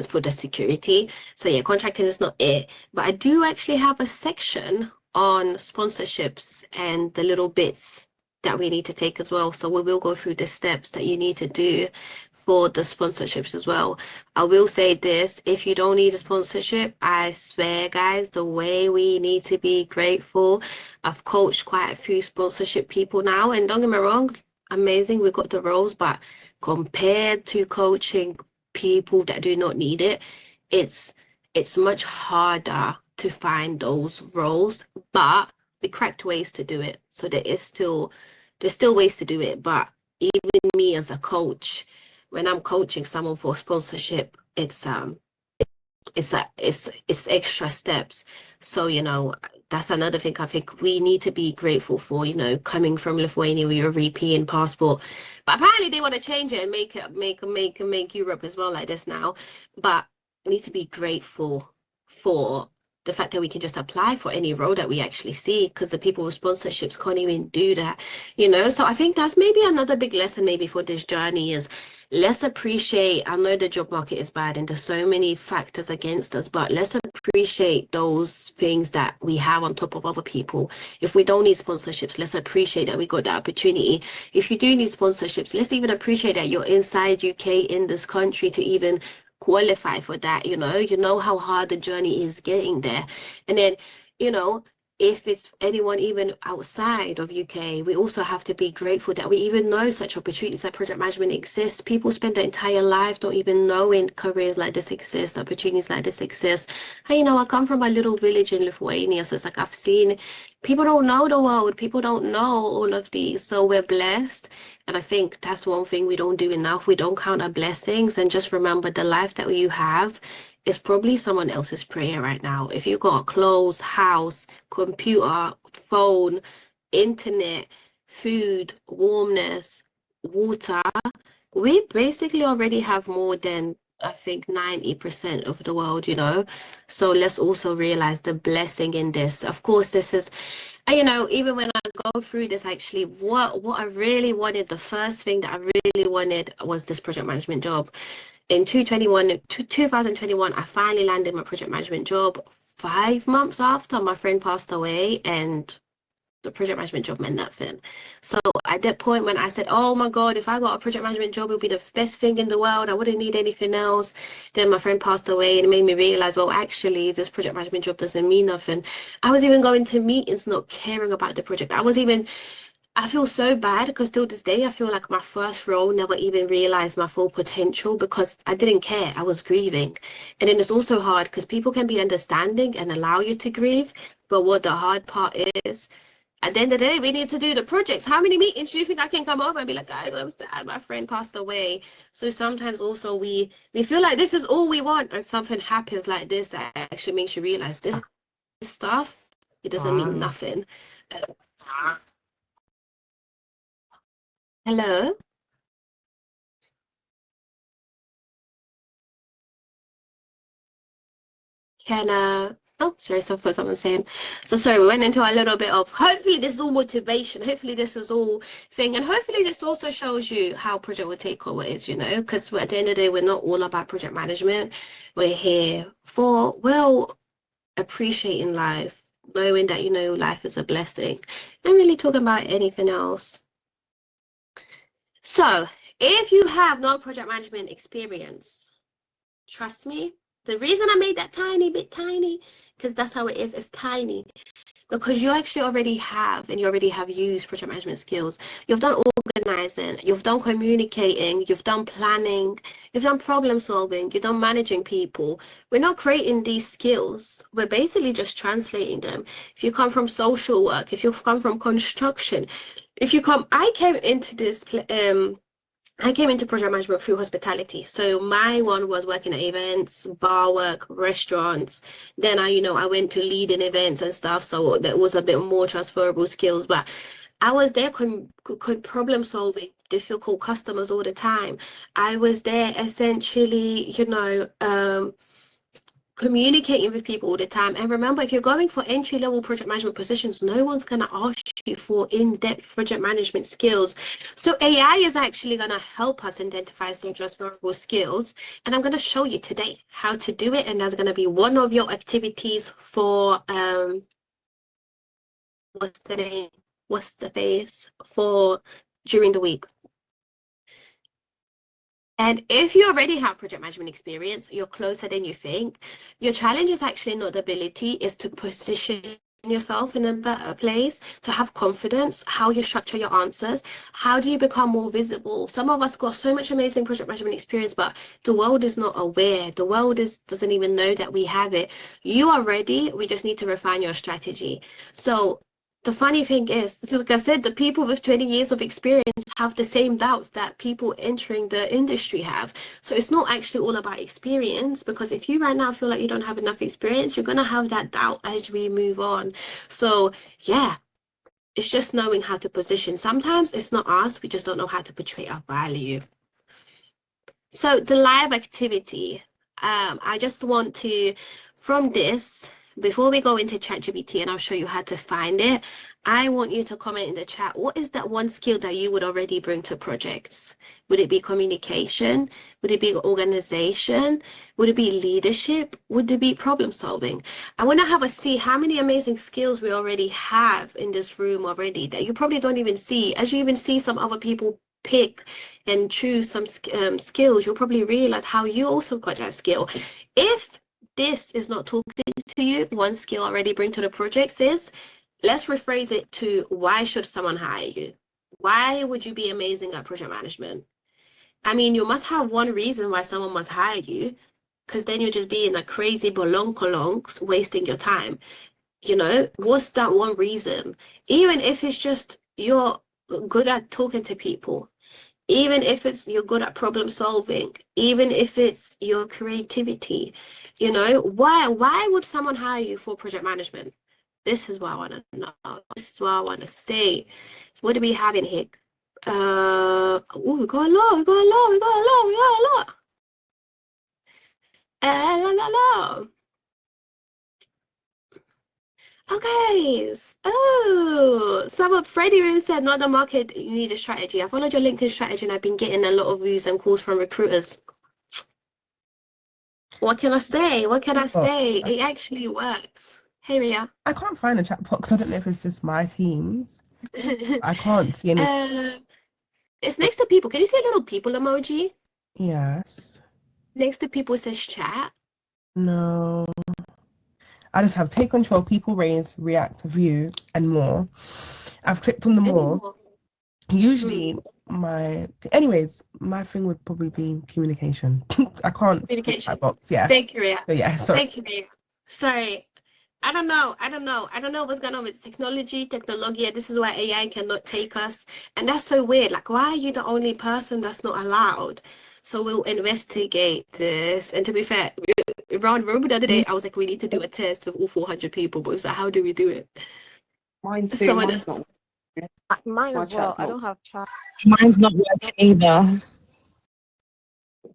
for the security. So yeah, contracting is not it. But I do actually have a section on sponsorships and the little bits that we need to take as well. So we will go through the steps that you need to do for the sponsorships as well. I will say this, if you don't need a sponsorship, I swear guys, the way we need to be grateful. I've coached quite a few sponsorship people now, and don't get me wrong, amazing, we've got the roles, but compared to coaching people that do not need it, it's much harder to find those roles, but the correct ways to do it. So there's still ways to do it, but even me as a coach, when I'm coaching someone for sponsorship, it's extra steps. So, you know, that's another thing I think we need to be grateful for, you know, coming from Lithuania with your VPN passport. But apparently they want to change it and make Europe as well like this now. But we need to be grateful for the fact that we can just apply for any role that we actually see, because the people with sponsorships can't even do that, you know. So I think that's maybe another big lesson maybe for this journey is let's appreciate, I know the job market is bad and there's so many factors against us, but let's appreciate those things that we have on top of other people. If we don't need sponsorships, let's appreciate that we got that opportunity. If you do need sponsorships, let's even appreciate that you're inside UK in this country to even qualify for that. You know how hard the journey is getting there. And then, you know, if it's anyone even outside of UK, we also have to be grateful that we even know such opportunities like project management exists. People spend their entire life not even knowing careers like this exist, opportunities like this exist. And you know, I come from a little village in Lithuania, so it's like I've seen people don't know the world, people don't know all of these, so we're blessed. And I think that's one thing we don't do enough. We don't count our blessings and just remember the life that you have is probably someone else's prayer right now. If you got clothes, house, computer, phone, internet, food, warmness, water, we basically already have more than I think 90% of the world, you know. So let's also realize the blessing in this. Of course, this is, you know, even when I go through this, actually, what I really wanted, the first thing that I really wanted was this project management job. In 2021, I finally landed my project management job 5 months after my friend passed away, and the project management job meant nothing. So at that point when I said, oh my God, if I got a project management job, it would be the best thing in the world. I wouldn't need anything else. Then my friend passed away and it made me realize, well, actually, this project management job doesn't mean nothing. I was even going to meetings not caring about the project. I feel so bad because till this day, I feel like my first role never even realized my full potential because I didn't care. I was grieving. And then it's also hard because people can be understanding and allow you to grieve. But what the hard part is, at the end of the day, we need to do the projects. How many meetings do you think I can come over and be like, guys, I'm sad, my friend passed away. So sometimes also we feel like this is all we want and something happens like this that actually makes you realize this stuff, it doesn't mean nothing. Hello? Oh, sorry, so for someone saying. So sorry, we went into a little bit of hopefully this is all motivation. Hopefully this is all thing. And hopefully this also shows you how project will take over is, you know, because at the end of the day, we're not all about project management. We're here for, well, appreciating life, knowing that, you know, life is a blessing. Not really talking about anything else. So if you have no project management experience, trust me, the reason I made that tiny bit tiny, because that's how it is, it's tiny. Because you actually already have, and you already have used project management skills. You've done organizing, you've done communicating, you've done planning, you've done problem solving, you've done managing people. We're not creating these skills. We're basically just translating them. If you come from social work, if you come from construction, I came into project management through hospitality. So my one was working at events, bar work, restaurants. Then I went to leading events and stuff. So that was a bit more transferable skills. But I was there problem solving difficult customers all the time. I was there essentially, communicating with people all the time. And remember, if you're going for entry-level project management positions, no one's going to ask you for in-depth project management skills. So AI is actually going to help us identify some transferable skills. And I'm going to show you today how to do it. And that's going to be one of your activities for, what's the name? What's the phase for during the week? And if you already have project management experience, you're closer than you think. Your challenge is actually not the ability, is to position yourself in a better place, to have confidence, how you structure your answers, how do you become more visible. Some of us got so much amazing project management experience, but the world is not aware. The world doesn't even know that we have it. You are ready, we just need to refine your strategy. So the funny thing is, like I said, the people with 20 years of experience have the same doubts that people entering the industry have. So it's not actually all about experience, because if you right now feel like you don't have enough experience, you're going to have that doubt as we move on. So yeah, it's just knowing how to position. Sometimes it's not us, we just don't know how to portray our value. So the live activity, I just want to, from this, before we go into ChatGPT and I'll show you how to find it, I want you to comment in the chat, what is that one skill that you would already bring to projects? Would it be communication? Would it be organization? Would it be leadership? Would it be problem solving? I want to have a see how many amazing skills we already have in this room already that you probably don't even see. As you even see some other people pick and choose some skills, you'll probably realize how you also got that skill. If this is not talking to you, one skill I already bring to the projects is, let's rephrase it to, why should someone hire you? Why would you be amazing at project management? I mean, you must have one reason why someone must hire you, because then you're just being a crazy bolonkolongs, wasting your time. You know, what's that one reason? Even if it's just you're good at talking to people, even if it's you're good at problem solving, even if it's your creativity, you know, why would someone hire you for project management? This is what I want to know. This is what I want to say. So what do we have in here? Oh, we got a lot, we got a lot, we got a lot, we got a lot. La, la, la. Okay. Oh, someone Freddie Room said, not the market, you need a strategy. I followed your LinkedIn strategy and I've been getting a lot of views and calls from recruiters. What can I say? What can I say? It actually works. Hey, Ria. I can't find a chat box. I don't know if it's just my teams. I can't see any. It's next to people. Can you see a little people emoji? Yes. Next to people it says chat. No. I just have take control, people raise, react, view, and more. I've clicked on the more. Usually anyways, my thing would probably be communication. I can't communication box, yeah. Thank you, Ria. So yeah, sorry. Thank you, Ria. Sorry. I don't know what's going on with technology, and this is why AI cannot take us. And that's so weird. Like, why are you the only person that's not allowed? So we'll investigate this. And to be fair, remember the other day, I was like, we need to do a test of all 400 people, but it was like, how do we do it? Mine too. Mine's not. Mine My as well. chat's I not. don't have chat. Mine's not working either.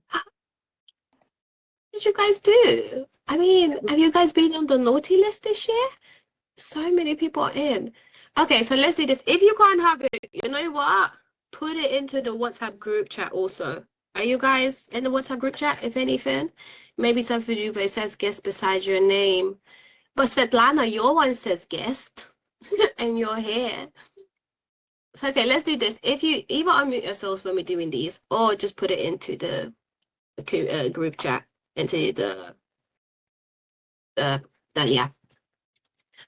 What did you guys do? I mean, have you guys been on the naughty list this year? So many people are in. Okay, so let's do this. If you can't have it, you know what? Put it into the WhatsApp group chat also. Are you guys in the WhatsApp group chat, if anything? Maybe something you guys says guest beside your name. But Svetlana, your one says guest, and you're here. So okay, let's do this. If you either unmute yourselves when we're doing these, or just put it into the group chat, into the yeah.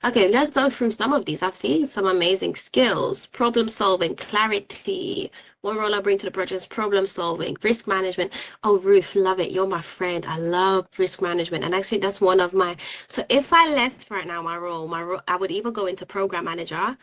Okay, let's go through some of these. I've seen some amazing skills, problem solving, clarity. One role I bring to the project is problem solving, risk management. Oh, Ruth, love it. You're my friend. I love risk management. And actually, that's one of my. So if I left right now my role, I would either go into program manager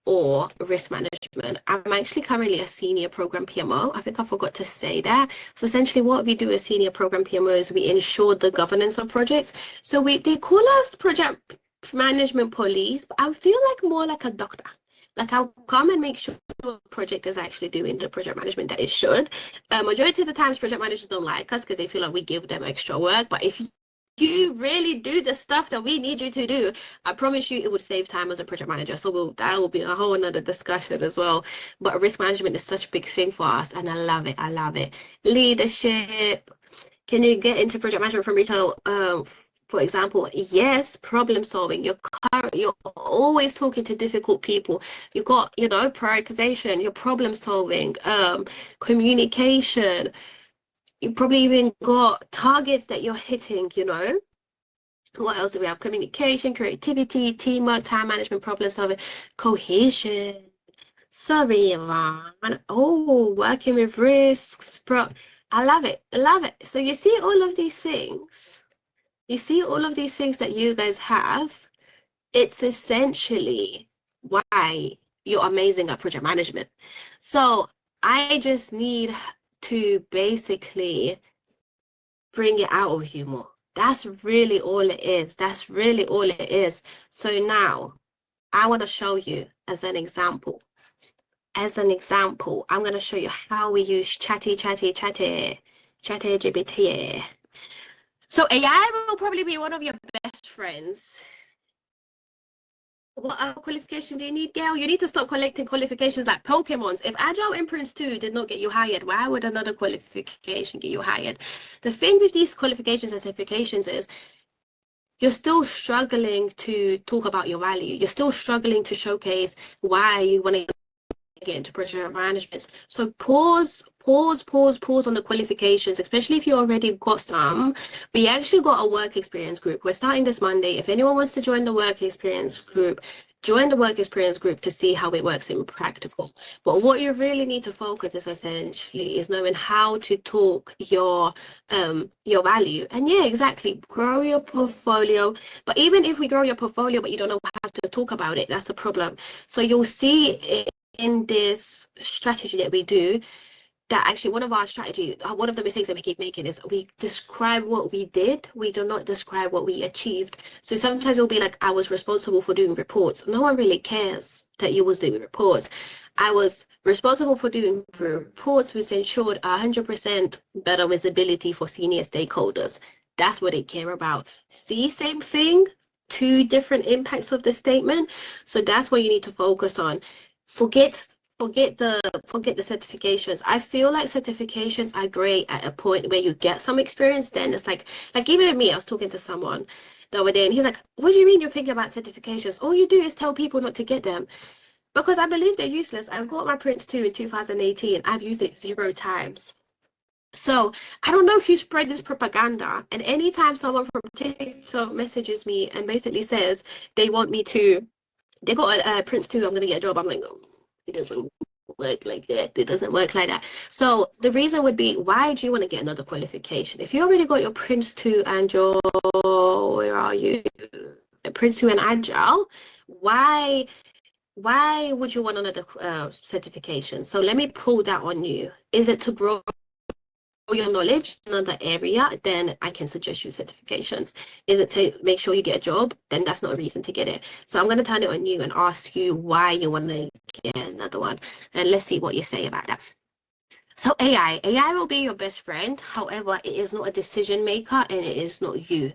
or risk management. I'm actually currently a senior program PMO. I think I forgot to say that. So essentially what we do as senior program PMOs, we ensure the governance of projects. So they call us project management police, but I feel like more like a doctor. Like I'll come and make sure the project is actually doing the project management that it should. Majority of the times project managers don't like us because they feel like we give them extra work. But if you really do the stuff that we need you to do, I promise you it would save time as a project manager. So that will be a whole another discussion as well. But risk management is such a big thing for us and I love it. I love it. Leadership. Can you get into project management from retail? For example, yes, problem solving. You're always talking to difficult people. You got, prioritization, you're problem solving, communication. You probably even got targets that you're hitting, What else do we have? Communication, creativity, teamwork, time management, problem solving, cohesion. Sorry, Yvonne. Oh, working with risks. I love it. I love it. So you see all of these things. You see all of these things that you guys have. It's essentially why you're amazing at project management. So I just need to basically bring it out of you more. That's really all it is. That's really all it is. So now I want to show you as an example. As an example, I'm going to show you how we use ChatGPT. So AI will probably be one of your best friends. What qualifications do you need, Gail? You need to stop collecting qualifications like Pokemons. If Agile Imprints 2 did not get you hired, why would another qualification get you hired? The thing with these qualifications and certifications is you're still struggling to talk about your value. You're still struggling to showcase why you want to get into project management. So pause pause on the qualifications, especially if you already got some. We actually got a work experience group. We're starting this Monday. If anyone wants to join the work experience group, join the work experience group to see how it works in practical. But what you really need to focus is essentially is knowing how to talk your value. And yeah, exactly, grow your portfolio. But even if we grow your portfolio but you don't know how to talk about it, that's the problem. So you'll see in this strategy that we do that actually one of the mistakes that we keep making is we describe what we did, we do not describe what we achieved. So sometimes we'll be like, I was responsible for doing reports. No one really cares that you was doing reports. I was responsible for doing reports, which ensured 100% better visibility for senior stakeholders. That's what they care about. See, same thing, two different impacts of the statement. So that's what you need to focus on. Forget the certifications. I feel like certifications are great at a point where you get some experience. Then it's like even with me, I was talking to someone the other day and he's like, what do you mean you're thinking about certifications? All you do is tell people not to get them. Because I believe they're useless. I got my Prince 2 in 2018. I've used it 0 times. So I don't know who spread this propaganda. And anytime someone from TikTok messages me and basically says they got a Prince 2, I'm going to get a job, I'm like, oh, it doesn't work like that. It doesn't work like that. So the reason would be, why do you want to get another qualification? If you already got your Prince 2 and your, where are you? Prince 2 and Agile, why would you want another certification? So let me pull that on you. Is it to grow your knowledge in another area? Then I can suggest you certifications. Is it to make sure you get a job? Then that's not a reason to get it. So I'm going to turn it on you and ask you why you want to get another one. And let's see what you say about that. So AI will be your best friend. However, it is not a decision maker and it is not you.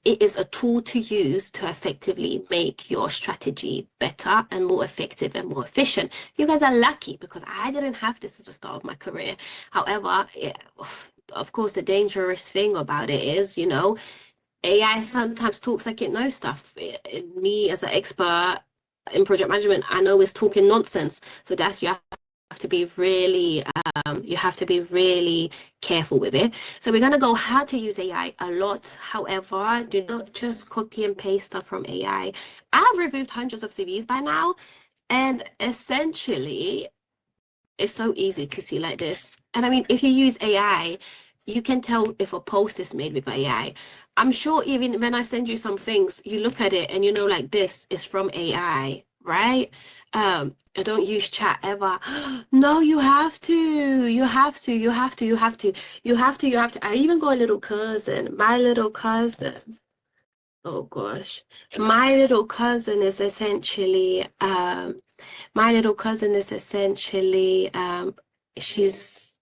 It is a tool to use to effectively make your strategy better and more effective and more efficient. You guys are lucky because I didn't have this at the start of my career. However, of course, the dangerous thing about it is, AI sometimes talks like it knows stuff. Me as an expert in project management, I know it's talking nonsense. So that's you have to be really careful with it. So we're going to go how to use AI a lot. However, do not just copy and paste stuff from AI. I've reviewed hundreds of CVs by now, and essentially it's so easy to see like this. And I mean, if you use AI, you can tell if a post is made with AI. I'm sure even when I send you some things, you look at it and like this is from AI, right? I don't use chat ever. No, you have to. I even got a little cousin, my little cousin. Oh gosh. My little cousin is essentially she's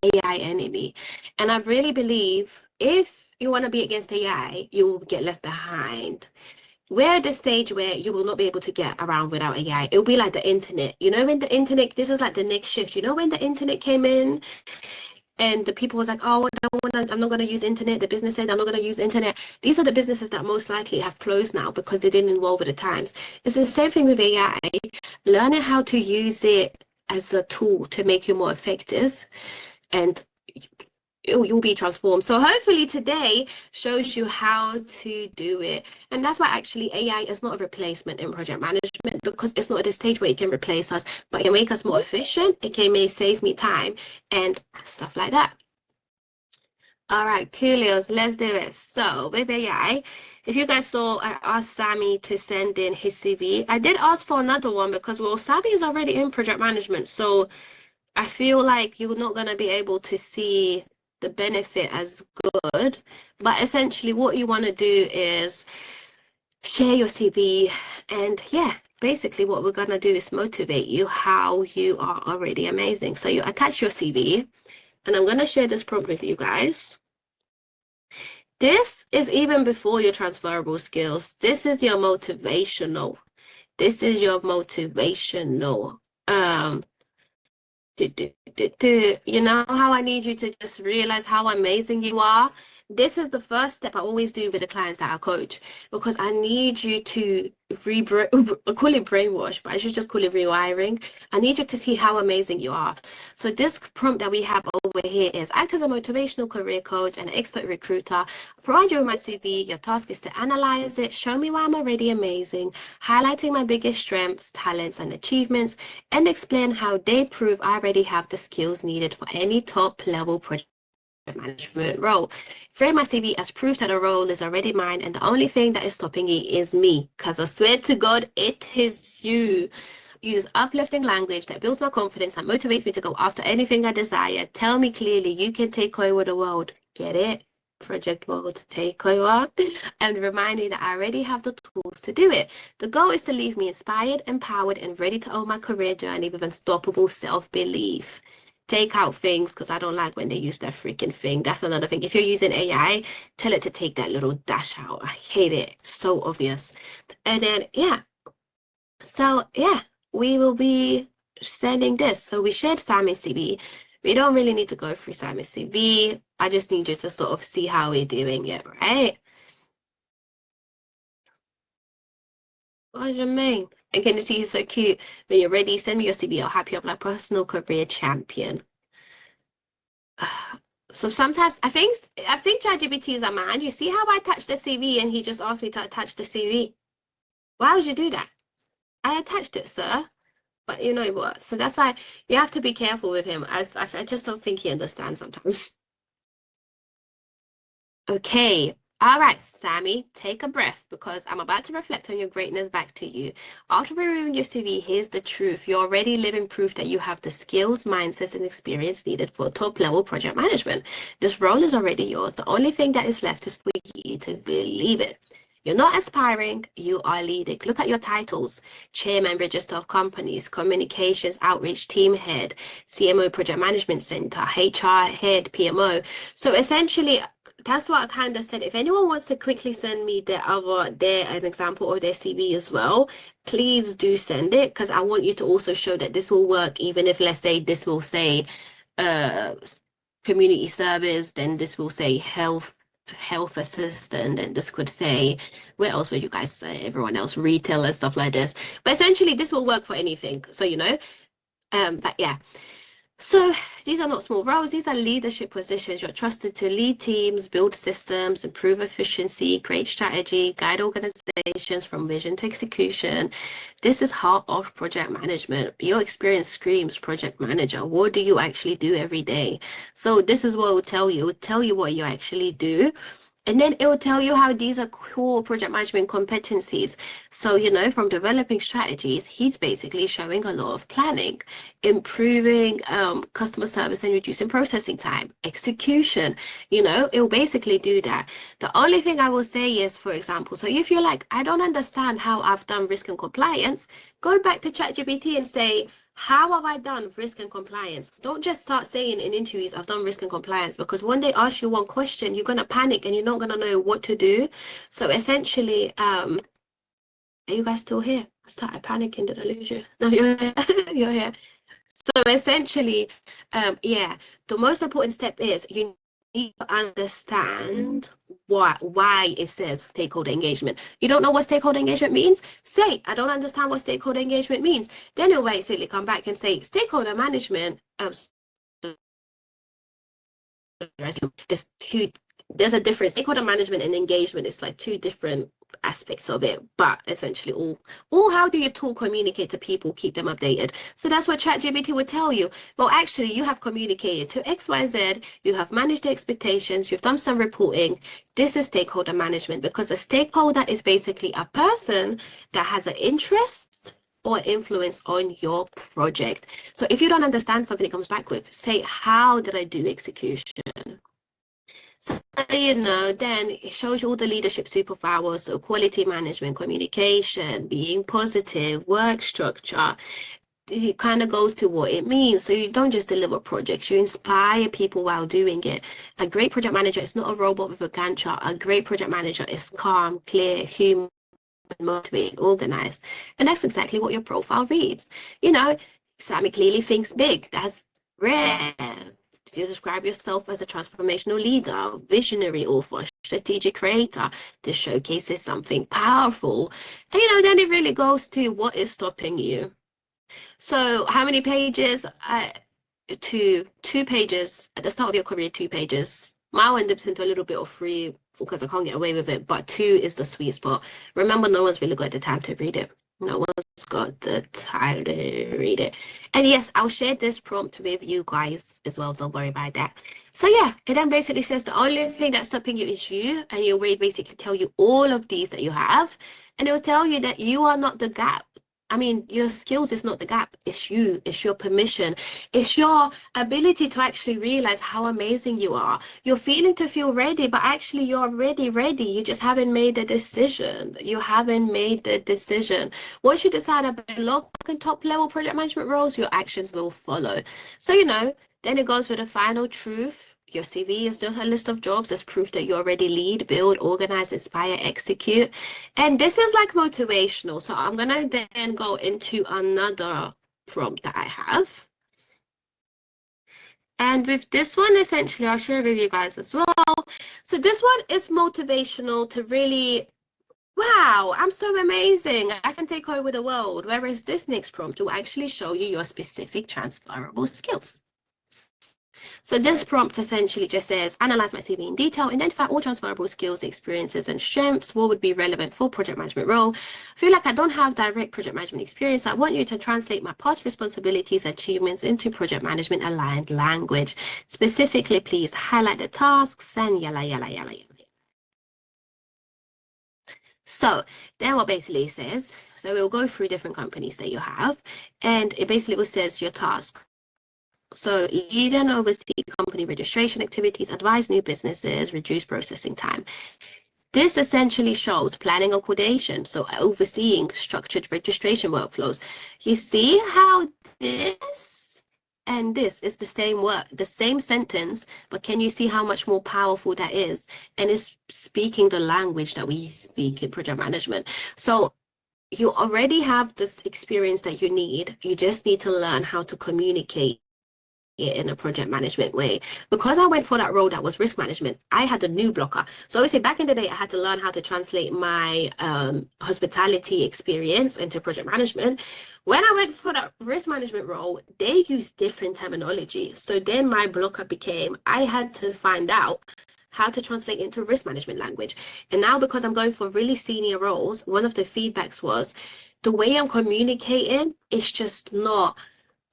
AI enemy. And I really believe if you want to be against AI, you will get left behind. We're at the stage where you will not be able to get around without AI. It'll be like the internet. When the internet, this is like the next shift. When the internet came in and the people was like, oh, I'm not going to use internet. The business said, I'm not going to use internet. These are the businesses that most likely have closed now because they didn't evolve with the times. It's the same thing with AI. Learning how to use it as a tool to make you more effective and you'll be transformed. So hopefully today shows you how to do it. And that's why actually AI is not a replacement in project management, because it's not at a stage where it can replace us, but it can make us more efficient. It can save me time and stuff like that. All right, coolios, let's do it. So with AI, if you guys saw, I asked Sammy to send in his CV. I did ask for another one because, well, Sammy is already in project management. So I feel like you're not going to be able to see the benefit as good. But essentially what you want to do is share your CV. And yeah, basically what we're going to do is motivate you how you are already amazing. So you attach your CV. And I'm going to share this prompt with you guys. This is even before your transferable skills. This is your motivational. You know how I need you to just realize how amazing you are? this is the first step I always do with the clients that I coach, because I need you to I call it brainwash, but I should just call it rewiring. I need you to see how amazing you are. So this prompt that we have over here is: act as a motivational career coach and expert recruiter. Provide you with my CV. Your task is to analyze it, show me why I'm already amazing, highlighting my biggest strengths, talents, and achievements, and explain how they prove I already have the skills needed for any top level project management role. Frame my CV as proof that the role is already mine, and the only thing that is stopping it is me. Because I swear to God, it is you. Use uplifting language that builds my confidence and motivates me to go after anything I desire. Tell me clearly you can take over the world. Get it? Project World Takeover. And remind me that I already have the tools to do it. The goal is to leave me inspired, empowered, and ready to own my career journey with unstoppable self-belief. Take out things, because I don't like when they use that freaking thing. That's another thing. If you're using AI, tell it to take that little dash out. I hate it. It's so obvious. And then, yeah. So, yeah, we will be sending this. So we shared Simon's CV. We don't really need to go through Simon's CV. I just need you to sort of see how we're doing it, right? What do you mean? And can you see he's so cute? When you're ready, send me your CV. I'll hype you up like personal career champion. So sometimes I think ChatGPT is a man. You see how I attached the CV and he just asked me to attach the CV? Why would you do that? I attached it, sir. But you know what? So that's why you have to be careful with him. As I just don't think he understands sometimes. Okay. All right, Sammy, take a breath, because I'm about to reflect on your greatness back to you. After reviewing your CV, here's the truth. You're already living proof that you have the skills, mindsets, and experience needed for top-level project management. This role is already yours. The only thing that is left is for you to believe it. You're not aspiring, you are leading. Look at your titles: Chairman, Register of Companies, Communications Outreach Team Head, CMO Project Management Center, HR Head, PMO. So essentially, that's what I kind of said. If anyone wants to quickly send me an example of their CV as well, please do send it, because I want you to also show that this will work, even if, let's say, this will say community service, then this will say health assistant, and this could say, where else would you guys say, everyone else, retail and stuff like this. But essentially this will work for anything, so you know. But yeah, so these are not small roles, these are leadership positions. You're trusted to lead teams, build systems, improve efficiency, create strategy, guide organizations from vision to execution. This is heart of project management. Your experience screams project manager. What do you actually do every day? So this is what it will tell you. It will tell you what you actually do. And then it will tell you how these are core project management competencies. So, you know, from developing strategies, he's basically showing a lot of planning, improving customer service and reducing processing time, execution. You know, it will basically do that. The only thing I will say is, for example, so if you're like, I don't understand how I've done risk and compliance, go back to ChatGPT and say, how have I done risk and compliance? Don't just start saying in interviews, I've done risk and compliance, because when they ask you one question, you're going to panic and you're not going to know what to do. So essentially, are you guys still here? I started panicking, did I lose you? No, you're here. You're here. So essentially, yeah, the most important step is you need to understand why it says stakeholder engagement. You don't know what stakeholder engagement means? Say, I don't understand what stakeholder engagement means. Then you'll basically come back and say, stakeholder management, there's a difference. Stakeholder management and engagement is like two different aspects of it, but essentially all how do you tool communicate to people, keep them updated. So that's what ChatGPT would tell you. Well, actually, you have communicated to XYZ, you have managed the expectations, you've done some reporting. This is stakeholder management, because a stakeholder is basically a person that has an interest or influence on your project. So if you don't understand something it comes back with, say, how did I do execution? So, you know, then it shows you all the leadership superpowers, so quality management, communication, being positive, work structure. It kind of goes to what it means. So you don't just deliver projects, you inspire people while doing it. A great project manager is not a robot with a Gantt chart. A great project manager is calm, clear, human, motivated, organized. And that's exactly what your profile reads. You know, Sammy clearly thinks big. That's rare. You describe yourself as a transformational leader, visionary author, strategic creator. This showcases something powerful. And, then it really goes to what is stopping you. So how many pages? Two pages. At the start of your career, 2 pages. Mine went into a little bit of 3 because I can't get away with it, but 2 is the sweet spot. Remember, no one's really got the time to read it. No one's got the time to read it. And yes, I'll share this prompt with you guys as well. Don't worry about that. So yeah, it then basically says the only thing that's stopping you is you, and it will basically tell you all of these that you have, and it will tell you that you are not the gap. I mean, your skills is not the gap. It's you. It's your permission. It's your ability to actually realize how amazing you are. You're feeling to feel ready, but actually you're already ready. You just haven't made the decision. You haven't made the decision. Once you decide to belong in top level project management roles, your actions will follow. So, then it goes with the final truth. Your CV is just a list of jobs as proof that you already lead, build, organize, inspire, execute. And this is like motivational. So I'm going to then go into another prompt that I have. And with this one, essentially, I'll share with you guys as well. So this one is motivational to really, wow, I'm so amazing. I can take over the world. Whereas this next prompt will actually show you your specific transferable skills. So this prompt essentially just says, analyze my CV in detail, identify all transferable skills, experiences, and strengths. What would be relevant for project management role? I feel like I don't have direct project management experience. I want you to translate my past responsibilities, achievements into project management aligned language. Specifically, please highlight the tasks and yalla, yalla, yalla, yalla. So then what basically says, so we'll go through different companies that you have, and it basically says your task. So lead and oversee company registration activities, advise new businesses, reduce processing time. This essentially shows planning and coordination, so overseeing structured registration workflows. You see how this and this is the same word, the same sentence, but can you see how much more powerful that is? And it's speaking the language that we speak in project management. So you already have this experience that you need. You just need to learn how to communicate it in a project management way. Because I went for that role that was risk management, I had a new blocker. So obviously back in the day, I had to learn how to translate my hospitality experience into project management. When I went for that risk management role, they used different terminology. So then my blocker became, I had to find out how to translate into risk management language. And now because I'm going for really senior roles, one of the feedbacks was the way I'm communicating is just not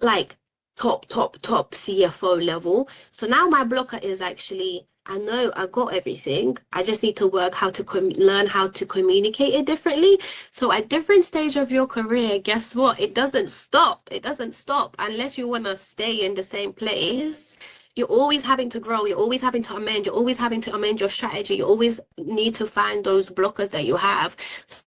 like top CFO level. So now my blocker is actually, I know I got everything. I just need to work how to learn how to communicate it differently. So at different stage of your career, guess what? It doesn't stop. It doesn't stop unless you want to stay in the same place. You're always having to grow. You're always having to amend. You're always having to amend your strategy. You always need to find those blockers that you have.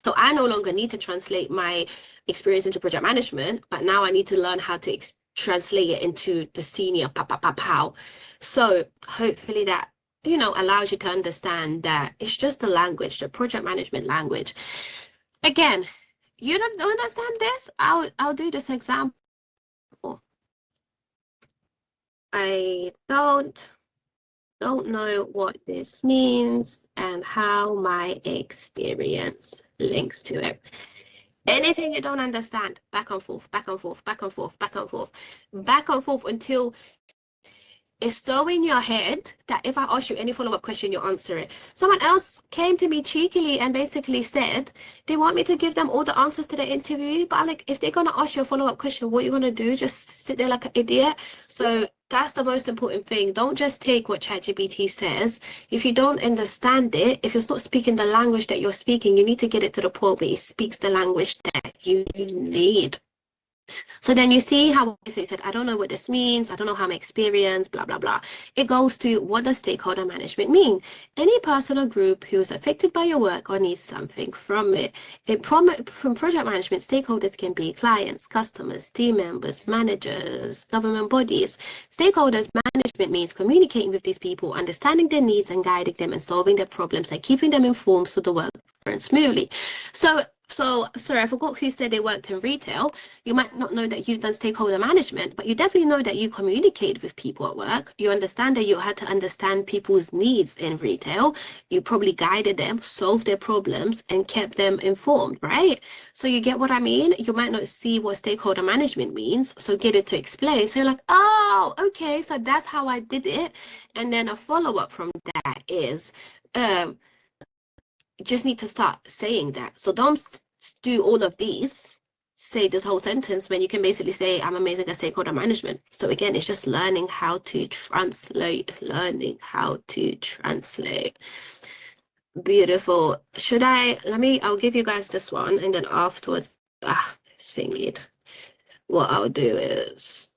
So I no longer need to translate my experience into project management, but now I need to learn how to translate it into the senior pow. So hopefully that allows you to understand that it's just the language, the project management language. Again, you don't understand this? I'll do this example. I don't know what this means and how my experience links to it. Anything you don't understand, back and forth, back and forth, back and forth, back and forth, back and forth until it's so in your head that if I ask you any follow-up question, you answer it. Someone else came to me cheekily and basically said they want me to give them all the answers to the interview, but I'm like, if they're gonna ask you a follow-up question, what are you gonna do? Just sit there like an idiot? So that's the most important thing. Don't just take what ChatGPT says. If you don't understand it, if it's not speaking the language that you're speaking, you need to get it to the point where it speaks the language that you need. So then you see how it said, I don't know what this means. I don't know how my experience, blah, blah, blah. It goes to what does stakeholder management mean? Any person or group who is affected by your work or needs something from it. From project management, stakeholders can be clients, customers, team members, managers, government bodies. Stakeholders management means communicating with these people, understanding their needs and guiding them and solving their problems and keeping them informed so the work runs smoothly. So So, sorry, I forgot who said they worked in retail. You might not know that you've done stakeholder management, but you definitely know that you communicate with people at work. You understand that you had to understand people's needs in retail. You probably guided them, solved their problems, and kept them informed, right? So you get what I mean? You might not see what stakeholder management means, so get it to explain. So you're like, oh, okay, so that's how I did it. And then a follow-up from that is, just need to start saying that. So don't do all of these, say this whole sentence when you can basically say, I'm amazing at stakeholder management. So again, it's just learning how to translate, Beautiful. I'll give you guys this one and then afterwards, it's thingied. What I'll do is,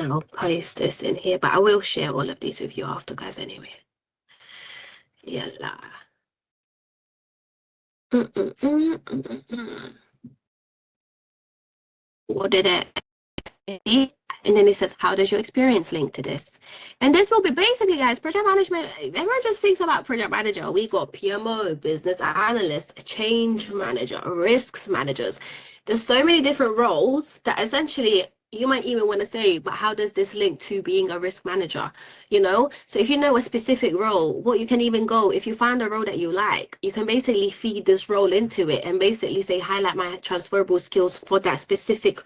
I'll paste this in here, but I will share all of these with you after, guys, anyway. Yalla. What did it? And then it says, how does your experience link to this? And this will be basically, guys, project management. Everyone just thinks about project manager. We got PMO, business analyst, change manager, risks managers. There's so many different roles that essentially you might even want to say, but how does this link to being a risk manager? You know, so if you know a specific role, what you can even go, if you find a role that you like, you can basically feed this role into it and basically say, highlight my transferable skills for that specific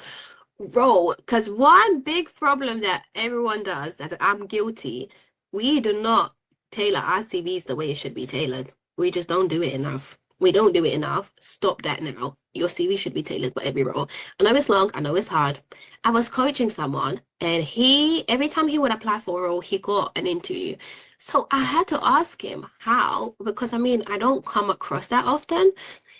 role. Because one big problem that everyone does, that I'm guilty, we do not tailor our CVs the way it should be tailored. We just don't do it enough. We don't do it enough. Stop that now. Your CV should be tailored for every role. I know it's long. I know it's hard. I was coaching someone and every time he would apply for a role, he got an interview. So I had to ask him how, because I mean, I don't come across that often.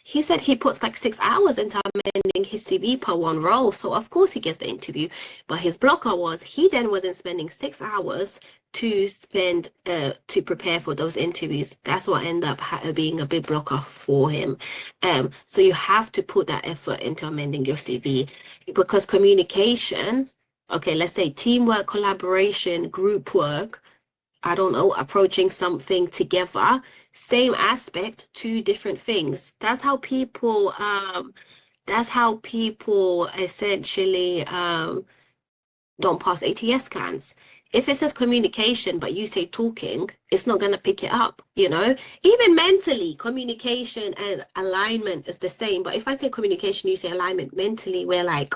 He said he puts like 6 hours into amending his CV per one role. So of course he gets the interview. But his blocker was he then wasn't spending 6 hours to prepare for those interviews. That's what ended up being a big blocker for him. So you have to put that effort into amending your CV, because communication, okay, let's say teamwork, collaboration, group work, I don't know, approaching something together, same aspect, two different things. That's how people essentially don't pass ATS scans. If it says communication, but you say talking, it's not going to pick it up, you know? Even mentally, communication and alignment is the same. But if I say communication, you say alignment, mentally, we're like,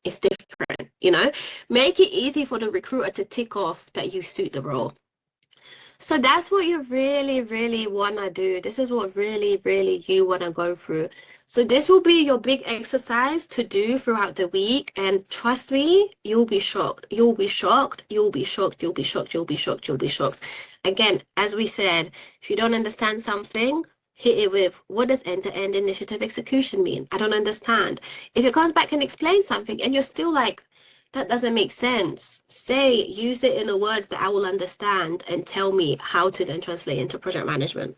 it's different, you know? Make it easy for the recruiter to tick off that you suit the role. So that's what you really, really want to do. This is what really, really you want to go through. So this will be your big exercise to do throughout the week. And trust me, you'll be shocked. You'll be shocked. You'll be shocked. You'll be shocked. You'll be shocked. You'll be shocked. Again, as we said, if you don't understand something, hit it with, what does end-to-end initiative execution mean? I don't understand. If it comes back and explains something and you're still like, that doesn't make sense, use it in the words that I will understand and tell me how to then translate into project management.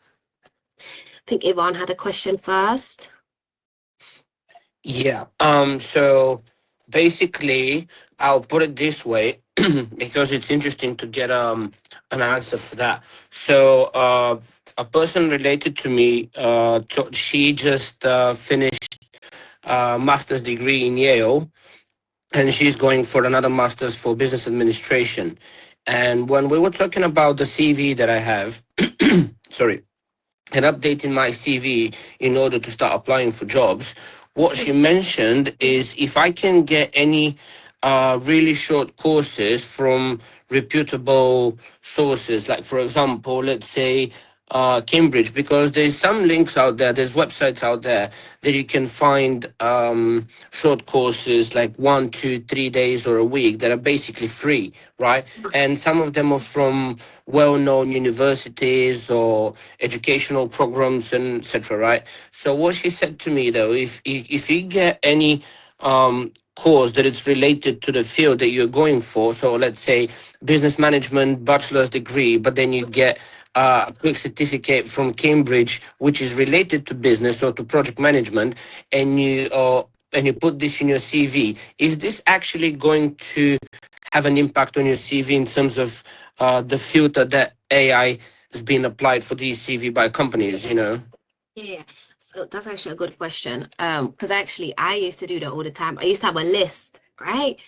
I think Yvonne had a question first. Yeah. So basically, I'll put it this way because it's interesting to get an answer for that. So a person related to me, she just finished a master's degree in Yale, and she's going for another master's for business administration. And when we were talking about the CV that I have, sorry, and updating my CV in order to start applying for jobs, what she mentioned is if I can get any really short courses from reputable sources, like for example, let's say Cambridge, because there's some links out there, there's websites out there that you can find short courses like 1, 2, 3 days or a week that are basically free, right? And some of them are from well-known universities or educational programs and etc., right? So what she said to me though, if you get any course that is related to the field that you're going for, so let's say business management bachelor's degree, but then you get a quick certificate from Cambridge which is related to business or to project management, and you put this in your CV, is this actually going to have an impact on your CV in terms of the filter that AI has been applied for these CV by companies, you know? Yeah, so that's actually a good question. Because actually I used to do that all the time. I used to have a list, right?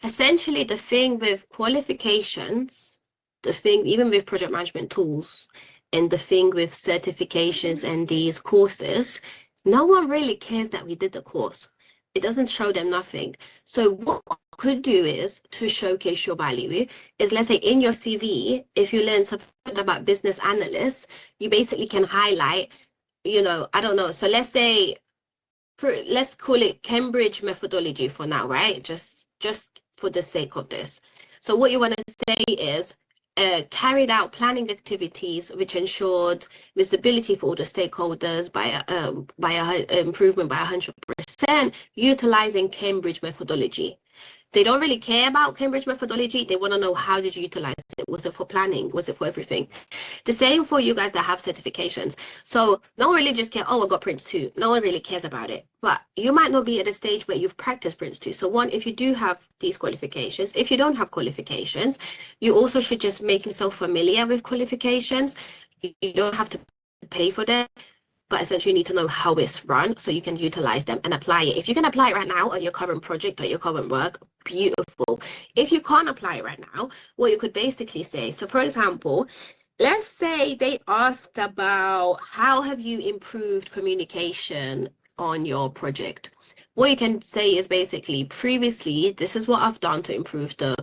Essentially, the thing with qualifications, the thing even with project management tools, and the thing with certifications and these courses, no one really cares that we did the course. It doesn't show them nothing. So what we could do is to showcase your value is, let's say in your CV, if you learn something about business analysts, you basically can highlight, I don't know. So let's say, let's call it Cambridge methodology for now, right? Just for the sake of this. So what you want to say is carried out planning activities which ensured visibility for all the stakeholders by a improvement by 100%, utilizing Cambridge methodology. They don't really care about Cambridge methodology. They want to know, how did you utilize it? Was it for planning? Was it for everything? The same for you guys that have certifications. So no one really just care, oh, I got Prince 2. No one really cares about it. But you might not be at a stage where you've practiced Prince 2. So one, if you do have these qualifications, if you don't have qualifications, you also should just make yourself familiar with qualifications. You don't have to pay for them, but essentially you need to know how it's run so you can utilize them and apply it. If you can apply it right now on your current project or your current work, beautiful. If you can't apply it right now, what you could basically say, so for example, let's say they asked about how have you improved communication on your project. What you can say is basically, previously, this is what I've done to improve the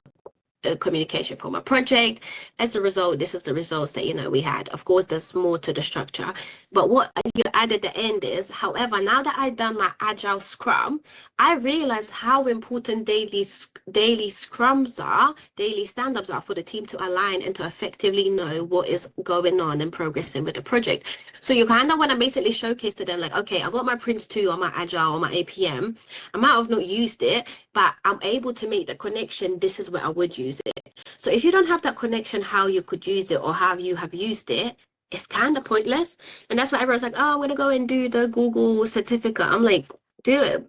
communication for my project. As a result, this is the results that we had. Of course, there's more to the structure, but what you add at the end is, however, now that I've done my agile scrum, I realized how important daily scrums are, daily stand-ups are for the team to align and to effectively know what is going on and progressing with the project. So you kind of want to basically showcase to them, like, okay, I got my Prince 2 on my agile or my APM. I might have not used it, but I'm able to make the connection. This is where I would use it. So if you don't have that connection, how you could use it or how you have used it, it's kind of pointless. And that's why everyone's like, oh, I'm going to go and do the Google certificate. I'm like, do it.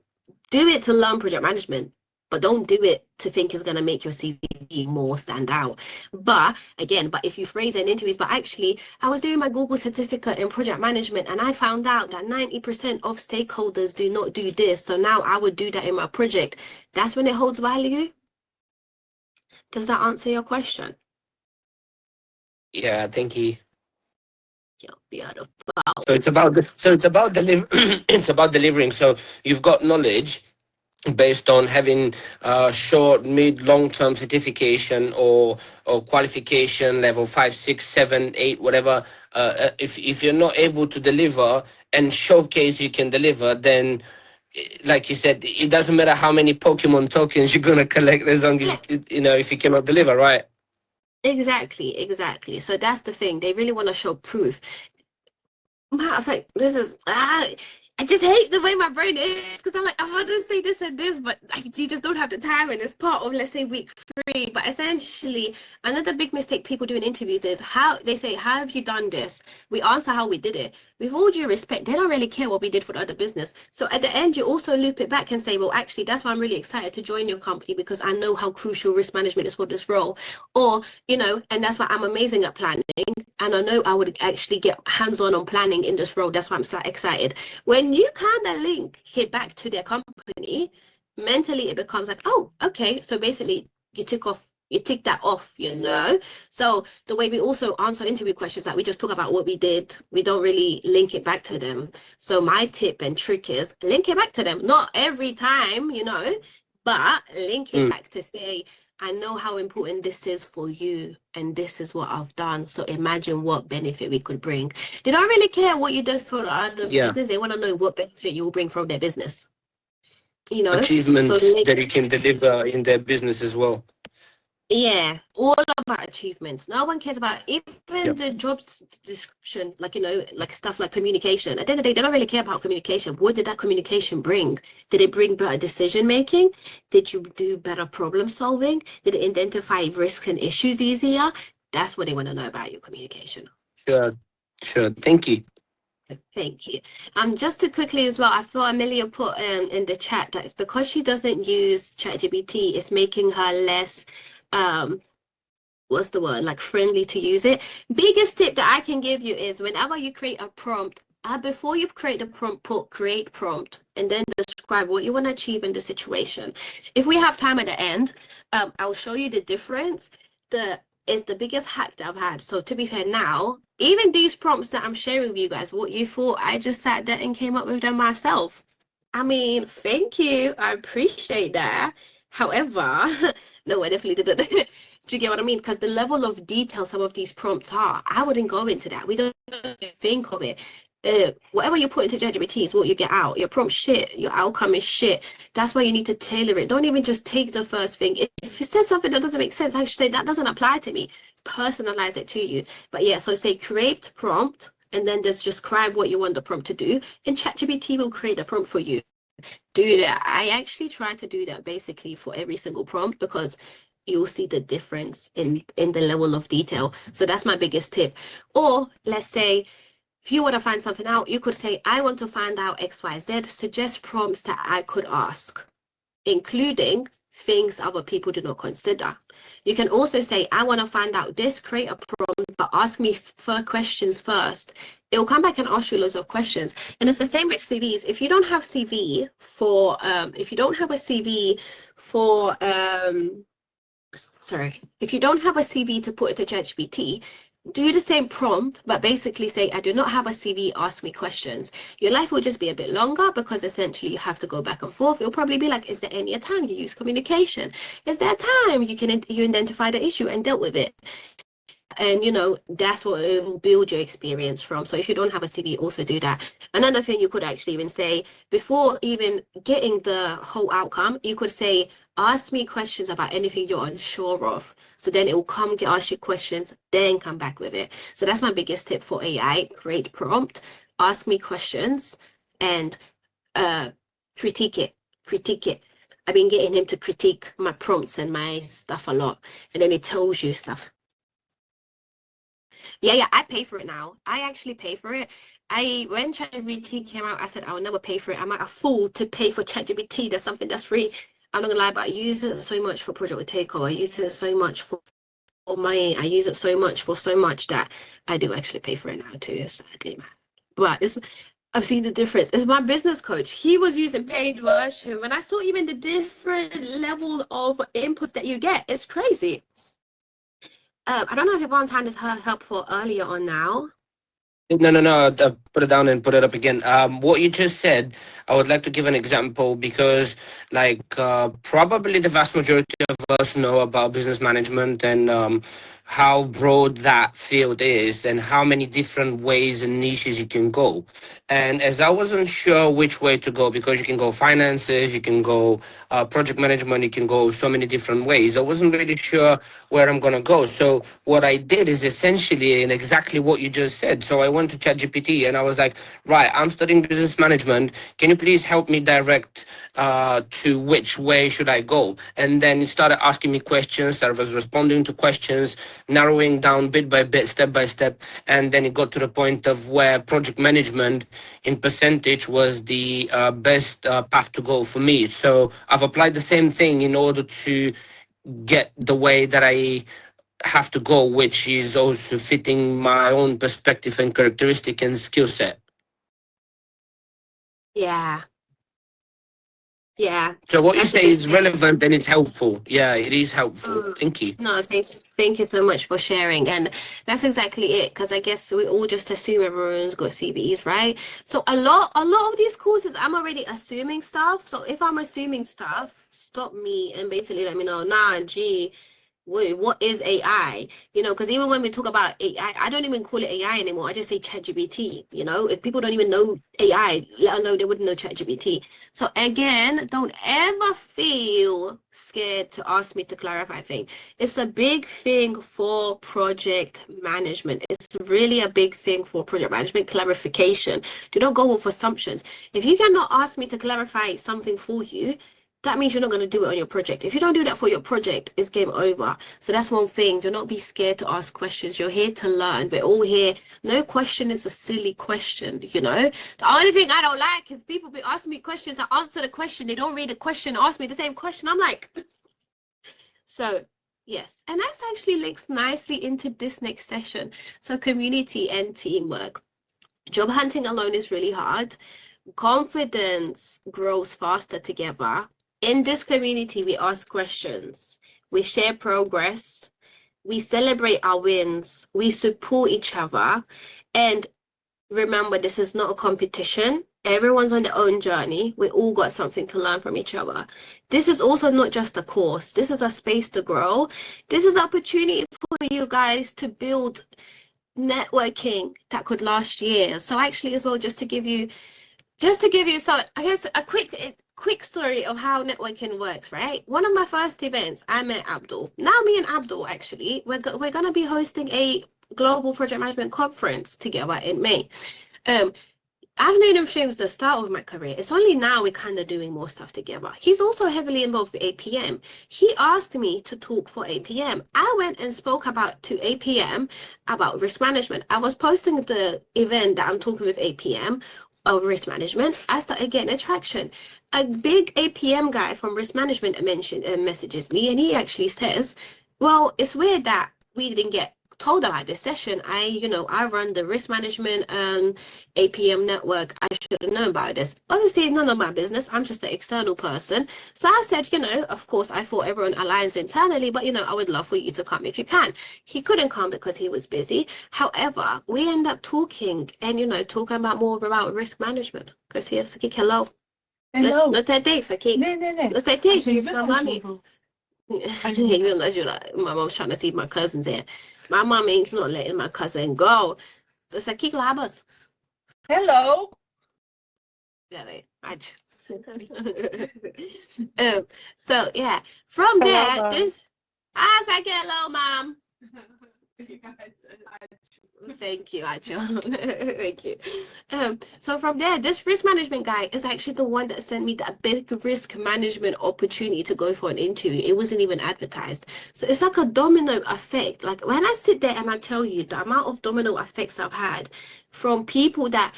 Do it to learn project management, but don't do it to think it's going to make your CV more stand out. But if you phrase it in interviews, but actually, I was doing my Google certificate in project management and I found out that 90% of stakeholders do not do this. So now I would do that in my project. That's when it holds value. Does that answer your question? Yeah, thank you. Beautiful. So it's about it's about delivering. So you've got knowledge based on having short, mid, long-term certification or qualification level 5, 6, 7, 8, whatever. If you're not able to deliver and showcase you can deliver, then like you said, it doesn't matter how many Pokemon tokens you're gonna collect as long as if you cannot deliver, right? Exactly. So that's the thing. They really want to show proof. Matter of fact, I just hate the way my brain is, because I'm like, I want to say this and this, but like, you just don't have the time, and it's part of, let's say, week 3. But essentially, another big mistake people do in interviews is how they say, how have you done this? We answer how we did it. With all due respect, they don't really care what we did for the other business. So at the end, you also loop it back and say, well, actually, that's why I'm really excited to join your company, because I know how crucial risk management is for this role. Or, and that's why I'm amazing at planning. And I know I would actually get hands-on on planning in this role. That's why I'm so excited. When you kind of link it back to their company, mentally it becomes like, oh, okay. So basically you tick that off. So the way we also answer interview questions, like we just talk about what we did, we don't really link it back to them. So my tip and trick is link it back to them. Not every time, but link it back to say, I know how important this is for you, and this is what I've done. So imagine what benefit we could bring. They don't really care what you did for other business. They want to know what benefit you will bring from their business. Achievements that you can deliver in their business as well. Yeah, all about achievements. No one cares about even the job description, like stuff like communication. At the end of the day, they don't really care about communication. What did that communication bring? Did it bring better decision making? Did you do better problem solving? Did it identify risks and issues easier? That's what they want to know about your communication. Sure. Thank you. Thank you. Just to quickly as well, I thought Amelia put in the chat that because she doesn't use ChatGPT, it's making her less what's the word, like friendly to use it. Biggest tip that I can give you is whenever you create a prompt, before you create the prompt, put create prompt and then describe what you want to achieve in the situation. If we have time at the end, I'll show you the difference. Is the biggest hack that I've had. So to be fair, now even these prompts that I'm sharing with you guys, what you thought, I just sat there and came up with them myself. I mean, thank you. I appreciate that. However, no, I definitely didn't. Do you get what I mean? Because the level of detail some of these prompts are, I wouldn't go into that. We don't think of it. Whatever you put into ChatGPT is what you get out. Your prompt shit, your outcome is shit. That's why you need to tailor it. Don't even just take the first thing. If it says something that doesn't make sense, I should say that doesn't apply to me. Personalize it to you. But yeah, so say create prompt and then just describe what you want the prompt to do, and ChatGPT will create a prompt for you. Do that. I actually try to do that basically for every single prompt because you'll see the difference in the level of detail. So that's my biggest tip. Or let's say if you want to find something out, you could say, I want to find out XYZ, suggest prompts that I could ask, including things other people do not consider. You can also say, I want to find out this, create a prompt, but ask me for questions first. It will come back and ask you loads of questions. And it's the same with CVs. If you don't have CV for, if you don't have a CV for, if you don't have a CV to put into ChatGPT, do the same prompt, but basically say, I do not have a CV, ask me questions. Your life will just be a bit longer because essentially you have to go back and forth. It'll probably be like, is there any time you use communication? Is there a time you identify the issue and dealt with it? And that's what it will build your experience from. So if you don't have a CV, also do that. Another thing you could actually even say, before even getting the whole outcome, you could say, ask me questions about anything you're unsure of. So then it will ask you questions, then come back with it. So that's my biggest tip for AI. Create prompt, ask me questions, and critique it. I've been getting him to critique my prompts and my stuff a lot, and then it tells you stuff. Yeah, I pay for it now. I actually pay for it. When ChatGPT came out, I said I will never pay for it. I'm like a fool to pay for ChatGPT. That's something that's free. I'm not gonna lie, but I use it so much for Project Takeover. I use it so much for I use it so much for so much that I do actually pay for it now too, sadly, man. But I've seen the difference. It's my business coach. He was using paid version. When I saw even the different level of inputs that you get, it's crazy. I don't know if Yvonne's hand is helpful earlier on now. No. Put it down and put it up again. What you just said, I would like to give an example because, probably the vast majority of us know about business management and how broad that field is and how many different ways and niches you can go. And as I wasn't sure which way to go, because you can go finances, you can go project management, you can go so many different ways. I wasn't really sure where I'm going to go. So what I did is essentially and exactly what you just said. So I went to ChatGPT and I was like, right, I'm studying business management. Can you please help me direct to which way should I go? And then it started asking me questions. I was responding to questions, narrowing down bit by bit, step by step. And then it got to the point of where project management in percentage was the best path to go for me. So I've applied the same thing in order to get the way that I have to go, which is also fitting my own perspective and characteristic and skill set. Yeah. So what you say is relevant and it's helpful. Yeah, it is helpful. Thank you. No, thank you so much for sharing. And that's exactly it, because I guess we all just assume everyone's got CVs, right? So a lot of these courses, I'm already assuming stuff. So if I'm assuming stuff, stop me and basically let me know, nah, gee, what is AI? Because even when we talk about AI, I don't even call it AI anymore. I just say ChatGPT. If people don't even know AI, let alone they wouldn't know ChatGPT. So again, don't ever feel scared to ask me to clarify things. It's a big thing for project management. It's really a big thing for project management, clarification. Do not go with assumptions. If you cannot ask me to clarify something for you, that means you're not going to do it on your project. If you don't do that for your project, it's game over. So that's one thing. Do not be scared to ask questions. You're here to learn. We're all here. No question is a silly question, The only thing I don't like is people be asking me questions. I answer the question. They don't read the question, ask me the same question. I'm like, so yes. And that actually links nicely into this next session. So community and teamwork. Job hunting alone is really hard. Confidence grows faster together. In this community, we ask questions, we share progress, we celebrate our wins, we support each other. And remember, this is not a competition. Everyone's on their own journey. We all got something to learn from each other. This is also not just a course. This is a space to grow. This is an opportunity for you guys to build networking that could last years. So actually as well, just to give you so I guess a quick story of how networking works, right? One of my first events, I met Abdul. Now me and Abdul actually, we're gonna be hosting a global project management conference together in May. I've known him since the start of my career. It's only now we're kind of doing more stuff together. He's also heavily involved with APM. He asked me to talk for APM. I went and spoke to APM about risk management. I was posting the event that I'm talking with APM of risk management. I started getting attraction. A big APM guy from risk management messages me, and he actually says, well, it's weird that we didn't get told about this session. I run the risk management APM network. I should have known about this. Obviously, none of my business. I'm just an external person. So I said, of course, I thought everyone aligns internally, but, I would love for you to come if you can. He couldn't come because he was busy. However, we end up talking and, talking about risk management. Because he has to kick hello. Hello. No te dice aquí. No te dice, my mommy. Even though my mom's trying to see my cousins here. My mom ain't not letting my cousin go. So it's like, labas. Hello. So yeah, from there, I was like, hello, mom. Thank you, Acho. Thank you. So from there, this risk management guy is actually the one that sent me that big risk management opportunity to go for an interview. It wasn't even advertised. So it's like a domino effect. Like when I sit there and I tell you the amount of domino effects I've had from people that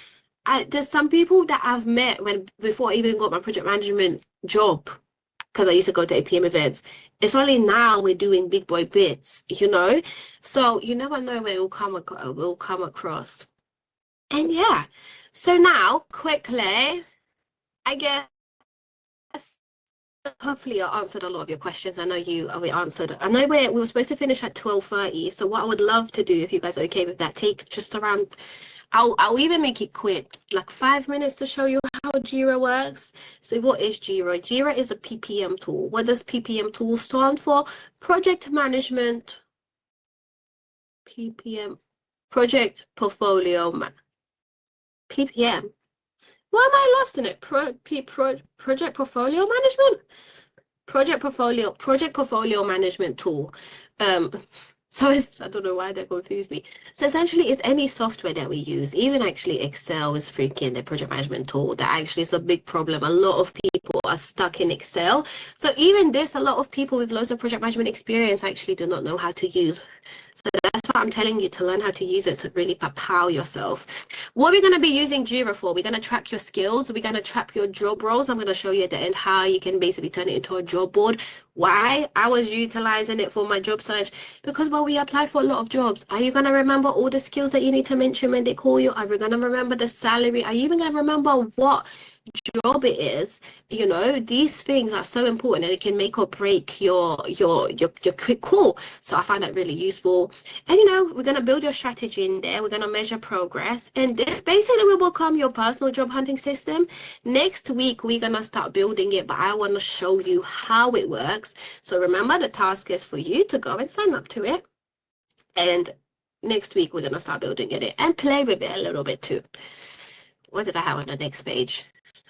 there's some people that I've met before I even got my project management job, because I used to go to APM events. It's only now we're doing big boy bits, So you never know where it will come across. And yeah, so now quickly, I guess hopefully I answered a lot of your questions. I know we answered. I know we were supposed to finish at 12:30. So what I would love to do, if you guys are okay with that, take just around. I'll even make it quick, like 5 minutes to show you how Jira works. So what is Jira? Jira is a PPM tool. What does PPM tool stand for? Project Management, PPM, Project Portfolio, PPM. Why am I lost in it? Project Portfolio Management? Project Portfolio Management tool. So I don't know why that confused me. So essentially, it's any software that we use. Even actually Excel is freaking a project management tool. That actually is a big problem. A lot of people are stuck in Excel. So even this, a lot of people with loads of project management experience actually do not know how to use. So that's why I'm telling you to learn how to use it to really power yourself. What we're going to be using Jira for, we're going to track your skills. We're going to track your job roles. I'm going to show you at the end how you can basically turn it into a job board. Why? I was utilizing it for my job search because, well, we apply for a lot of jobs. Are you going to remember all the skills that you need to mention when they call you? Are you going to remember the salary? Are you even going to remember what job it is? These things are so important and it can make or break your quick call. So I find that really useful. And we're going to build your strategy in there. We're going to measure progress, and this basically will become your personal job hunting system. Next week we're going to start building it, but I want to show you how it works. So remember, the task is for you to go and sign up to it, and next week we're going to start building it and play with it a little bit too. What did I have on the next page?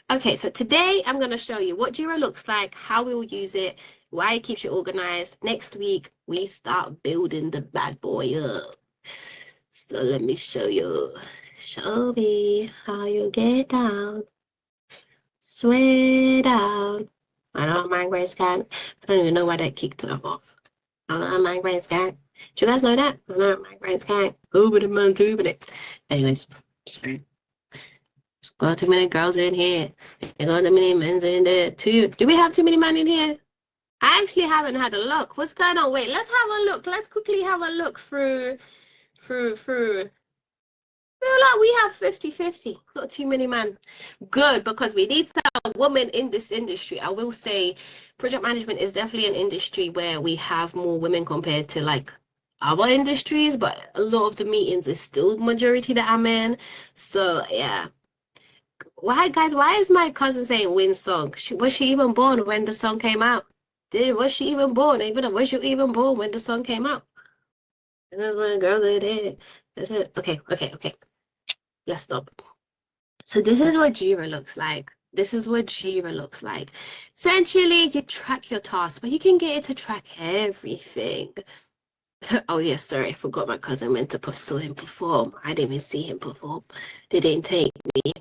Okay, so today I'm going to show you what Jira looks like, how we'll use it, why it keeps you organized. Next week, we start building the bad boy up. So let me show you. Show me how you get down. Sweat down. I don't mind Grace Gang. I don't even know why that kicked it off. I don't mind Grace Gang. Do you guys know that? I don't mind Grace Gang. Anyways, sorry. Got too many girls in here. Got too many men in there too. Do we have too many men in here? I actually haven't had a look. What's going on? Wait, let's have a look. Let's quickly have a look through Like we have 50-50, not too many men. Good, because we need some women in this industry. I will say project management is definitely an industry where we have more women compared to like other industries, but a lot of the meetings is still majority that I'm in. So yeah. Why is my cousin saying win song? Was she even born when the song came out? Was she even born? Even was you even born when the song came out? And then when a girl did it. Okay. Let's stop. So this is what Jira looks like. This is what Jira looks like. Essentially, you track your tasks, but you can get it to track everything. Oh yes, sorry, I forgot my cousin went to saw him perform. I didn't even see him perform. They didn't take me.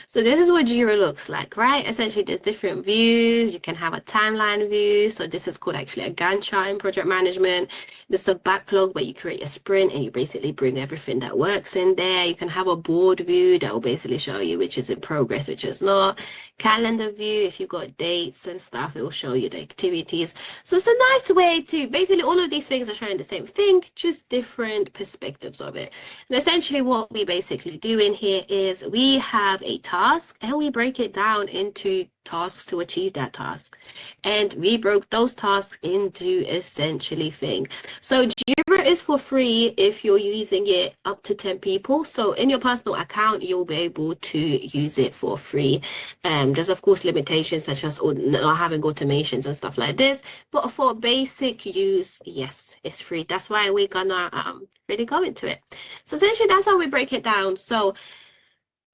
So this is what Jira looks like, right? Essentially, there's different views. You can have a timeline view. So this is called actually a Gantt chart in project management. This is a backlog where you create a sprint and you basically bring everything that works in there. You can have a board view that will basically show you which is in progress, which is not. Calendar view, if you've got dates and stuff, it will show you the activities. So it's a nice way to basically all of these things are showing the same thing, just different perspectives of it. And essentially what we basically do in here is we have a task and we break it down into tasks to achieve that task. And we broke those tasks into essentially thing. So Jira is for free if you're using it up to 10 people. So in your personal account, you'll be able to use it for free. There's of course limitations such as not having automations and stuff like this. But for basic use, yes, it's free. That's why we're gonna really go into it. So essentially that's how we break it down. So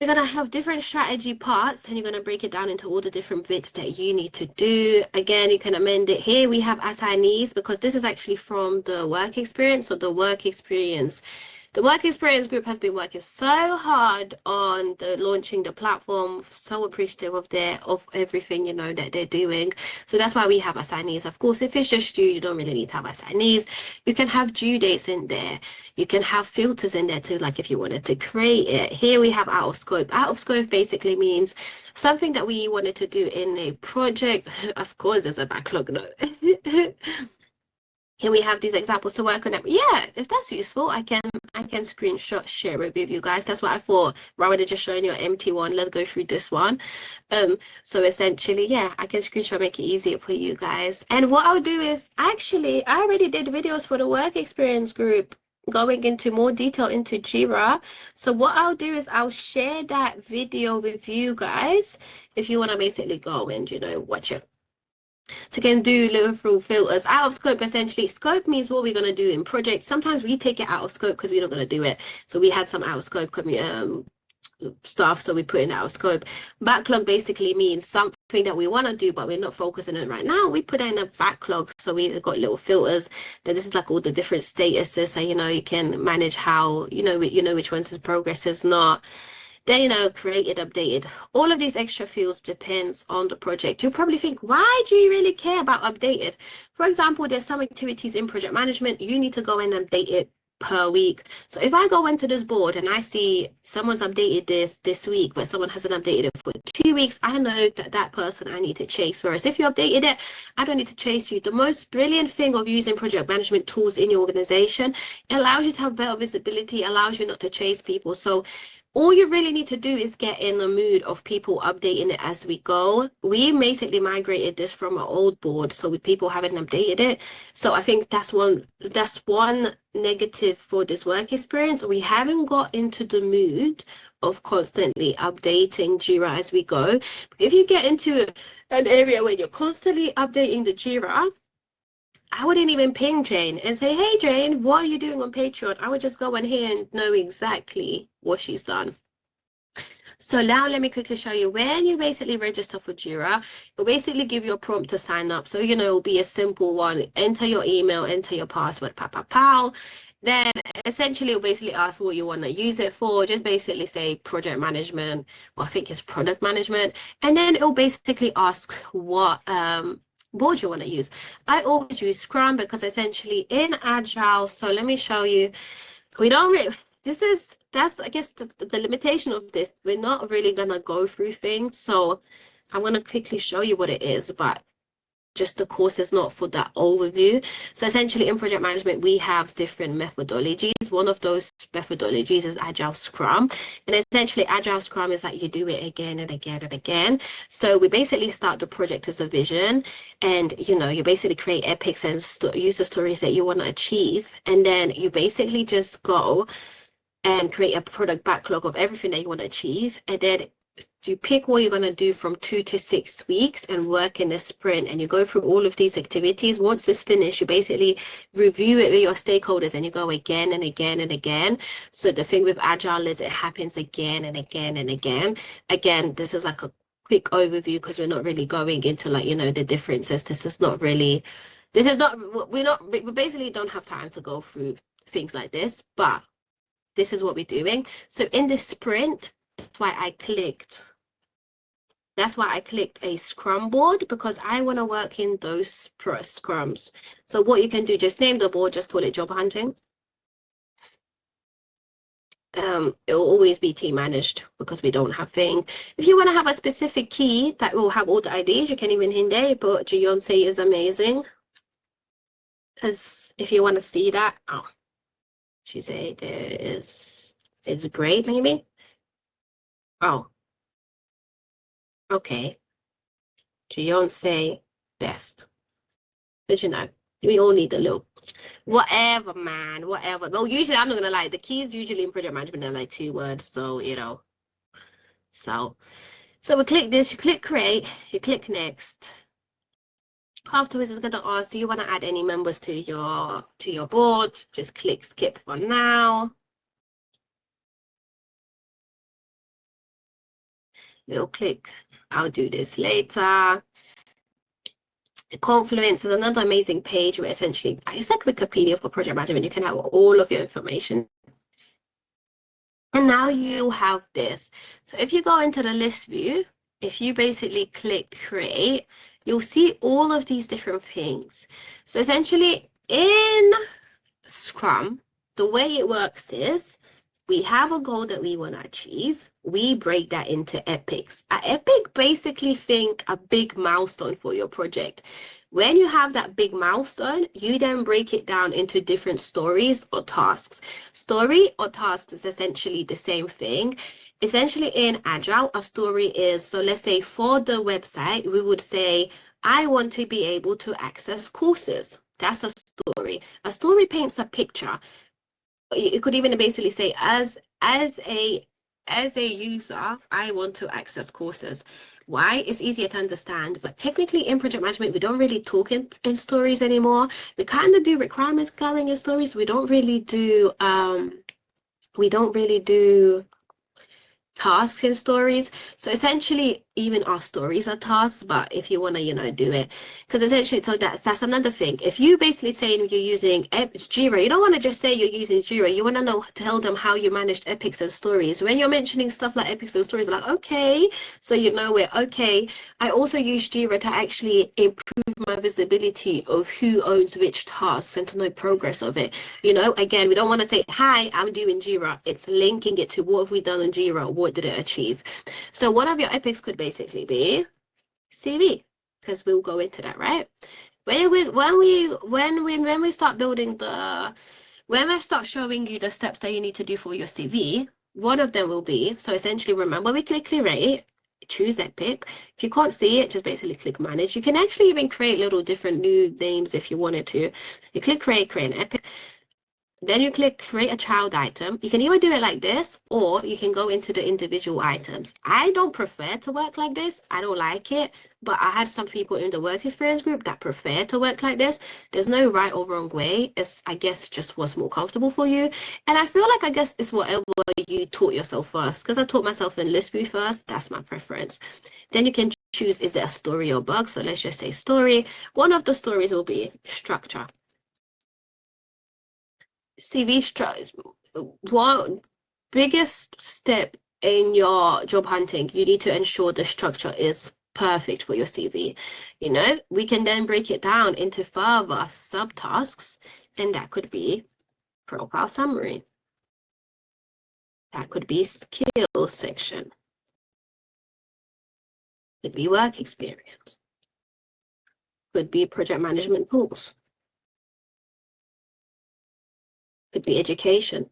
you're going to have different strategy parts and you're going to break it down into all the different bits that you need to do. Again, you can amend it here. We have assignees because this is actually from the work experience. So the work experience group has been working so hard on launching the platform. So appreciative of everything, you know, that they're doing. So that's why we have assignees. Of course, if it's just you don't really need to have assignees. You can have due dates in there. You can have filters in there too, like if you wanted to create it. Here we have out of scope. Out of scope basically means something that we wanted to do in a project. Of course, there's a backlog note. Can we have these examples to work on them? Yeah, if that's useful, I can screenshot share it with you guys. That's what I thought. Rather than just showing you an empty one, let's go through this one. So essentially, yeah, I can screenshot, make it easier for you guys. And what I'll do is I already did videos for the work experience group going into more detail into Jira. So what I'll do is I'll share that video with you guys if you want to basically go and, you know, watch it. So can do little filters out of scope. Essentially, scope means what we're going to do in projects. Sometimes we take it out of scope because we're not going to do it. So we had some out of scope stuff, so we put in out of scope. Backlog basically means something that we want to do but we're not focusing on it right now. We put in a backlog, so we got little filters. Then this is like all the different statuses, so you know you can manage how you know which ones is progress is not. Then, you know, created, updated. All of these extra fields depends on the project. You'll probably think, why do you really care about updated? For example, there's some activities in project management, you need to go in and update it per week. So if I go into this board and I see someone's updated this week, but someone hasn't updated it for 2 weeks, I know that person I need to chase. Whereas if you updated it, I don't need to chase you. The most brilliant thing of using project management tools in your organization, it allows you to have better visibility, allows you not to chase people. So all you really need to do is get in the mood of people updating it as we go. We basically migrated this from our old board, so with people haven't updated it. So I think that's one negative for this work experience. We haven't got into the mood of constantly updating Jira as we go. If you get into an area where you're constantly updating the Jira, I wouldn't even ping Jane and say, hey, Jane, what are you doing on Patreon? I would just go in here and know exactly what she's done. So now let me quickly show you when you basically register for Jira, it'll basically give you a prompt to sign up. So, you know, it'll be a simple one. Enter your email, enter your password, pow. Then essentially it'll basically ask what you want to use it for. Just basically say project management, or I think it's product management. And then it'll basically ask what board you want to use. I always use Scrum because essentially in Agile, so let me show you, we don't really, that's I guess the limitation of this, we're not really gonna go through things, so I'm gonna quickly show you what it is. But just the courses, not for that overview. So essentially in project management, we have different methodologies. One of those methodologies is Agile Scrum. And essentially Agile Scrum is like you do it again and again and again. So we basically start the project as a vision, and you basically create epics and use the stories that you want to achieve. And then you basically just go and create a product backlog of everything that you want to achieve. And then you pick what you're going to do from 2 to 6 weeks and work in a sprint, and you go through all of these activities. Once it's finished, you basically review it with your stakeholders and you go again and again and again. So the thing with Agile is it happens again and again and again. Again, this is like a quick overview because we're not really going into like, the differences. We basically don't have time to go through things like this, but this is what we're doing. So in this sprint, that's why I clicked a Scrum board, because I want to work in those scrums. So what you can do, just name the board, just call it job hunting. It will always be team managed because we don't have thing. If you want to have a specific key that will have all the IDs, you can even Hindi, but Beyonce is amazing. As if you want to see that, she said it's great, maybe. Oh, okay. Beyonce best. But we all need a little whatever, man, whatever. Well, usually I'm not gonna lie, the keys usually in project management are like 2 words, so so we click this, you click create, you click next. Afterwards it's gonna ask, do you want to add any members to your board? Just click skip for now. We'll click I'll do this later. Confluence is another amazing page where essentially it's like Wikipedia for project management. You can have all of your information. And now you have this. So if you go into the list view, if you basically click create, you'll see all of these different things. So essentially in Scrum, the way it works is we have a goal that we want to achieve. We break that into epics. An epic, basically think a big milestone for your project. When you have that big milestone, you then break it down into different stories or tasks. Story or tasks is essentially the same thing. Essentially in Agile, a story is, so let's say for the website, we would say, I want to be able to access courses. That's a story. A story paints a picture. You could even basically say, as a user, I want to access courses. Why? It's easier to understand, but technically in project management, we don't really talk in stories anymore. We kind of do requirements gathering in stories. We don't really do tasks in stories. So essentially even our stories are tasks, but if you want to do it, because essentially, so that's another thing. If you basically saying you're using Jira, you don't want to just say you're using Jira. You want to tell them how you managed epics and stories. When you're mentioning stuff like epics and stories, like, okay, so okay, I also use Jira to actually improve my visibility of who owns which tasks and to know progress of it. Again, we don't want to say, hi, I'm doing Jira. It's linking it to what have we done in Jira, what did it achieve. So one of your epics could basically be CV, because we'll go into that, right? When we start building when I start showing you the steps that you need to do for your CV, one of them will be, so essentially remember, we click create, choose epic. If you can't see it, just basically click manage. You can actually even create little different new names if you wanted to. You click create an epic. Then you click create a child item. You can either do it like this, or you can go into the individual items. I don't prefer to work like this. I don't like it, but I had some people in the work experience group that prefer to work like this. There's no right or wrong way. It's, I guess, just what's more comfortable for you. And I feel like, I guess it's whatever you taught yourself first, because I taught myself in list view first. That's my preference. Then you can choose, is it a story or bug? So let's just say story. One of the stories will be structure. CV structure, one biggest step in your job hunting, you need to ensure the structure is perfect for your CV. We can then break it down into further subtasks, and that could be profile summary. That could be skills section. Could be work experience. Could be project management tools. Could be education.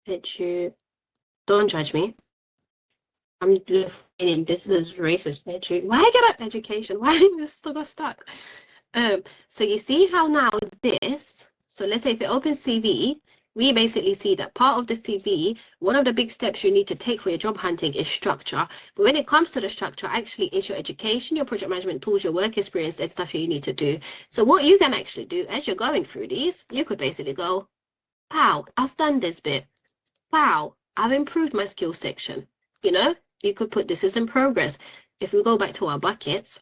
Don't judge me. I'm feeling this is racist. Why get education? Why is this still stuck? So you see how now this, so let's say if it opens CV, we basically see that part of the CV, one of the big steps you need to take for your job hunting is structure. But when it comes to the structure, actually it's your education, your project management tools, your work experience, and stuff you need to do. So what you can actually do as you're going through these, you could basically go, wow, I've done this bit. Wow, I've improved my skill section. You know, you could put this is in progress. If we go back to our buckets,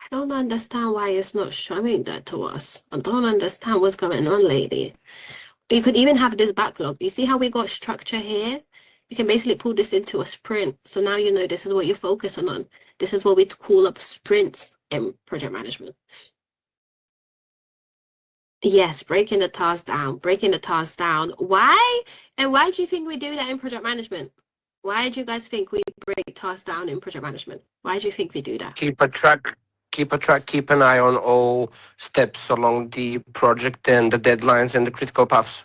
I don't understand why it's not showing that to us. I don't understand what's going on, lady. You could even have this backlog. You see how we got structure here? You can basically pull this into a sprint. So now you know this is what you're focusing on. This is what we call up sprints in project management. Yes, breaking the task down, breaking the task down. Why? And why do you think we do that in project management? Why do you guys think we break tasks down in project management? Why do you think we do that? Keep an eye on all steps along the project and the deadlines and the critical paths.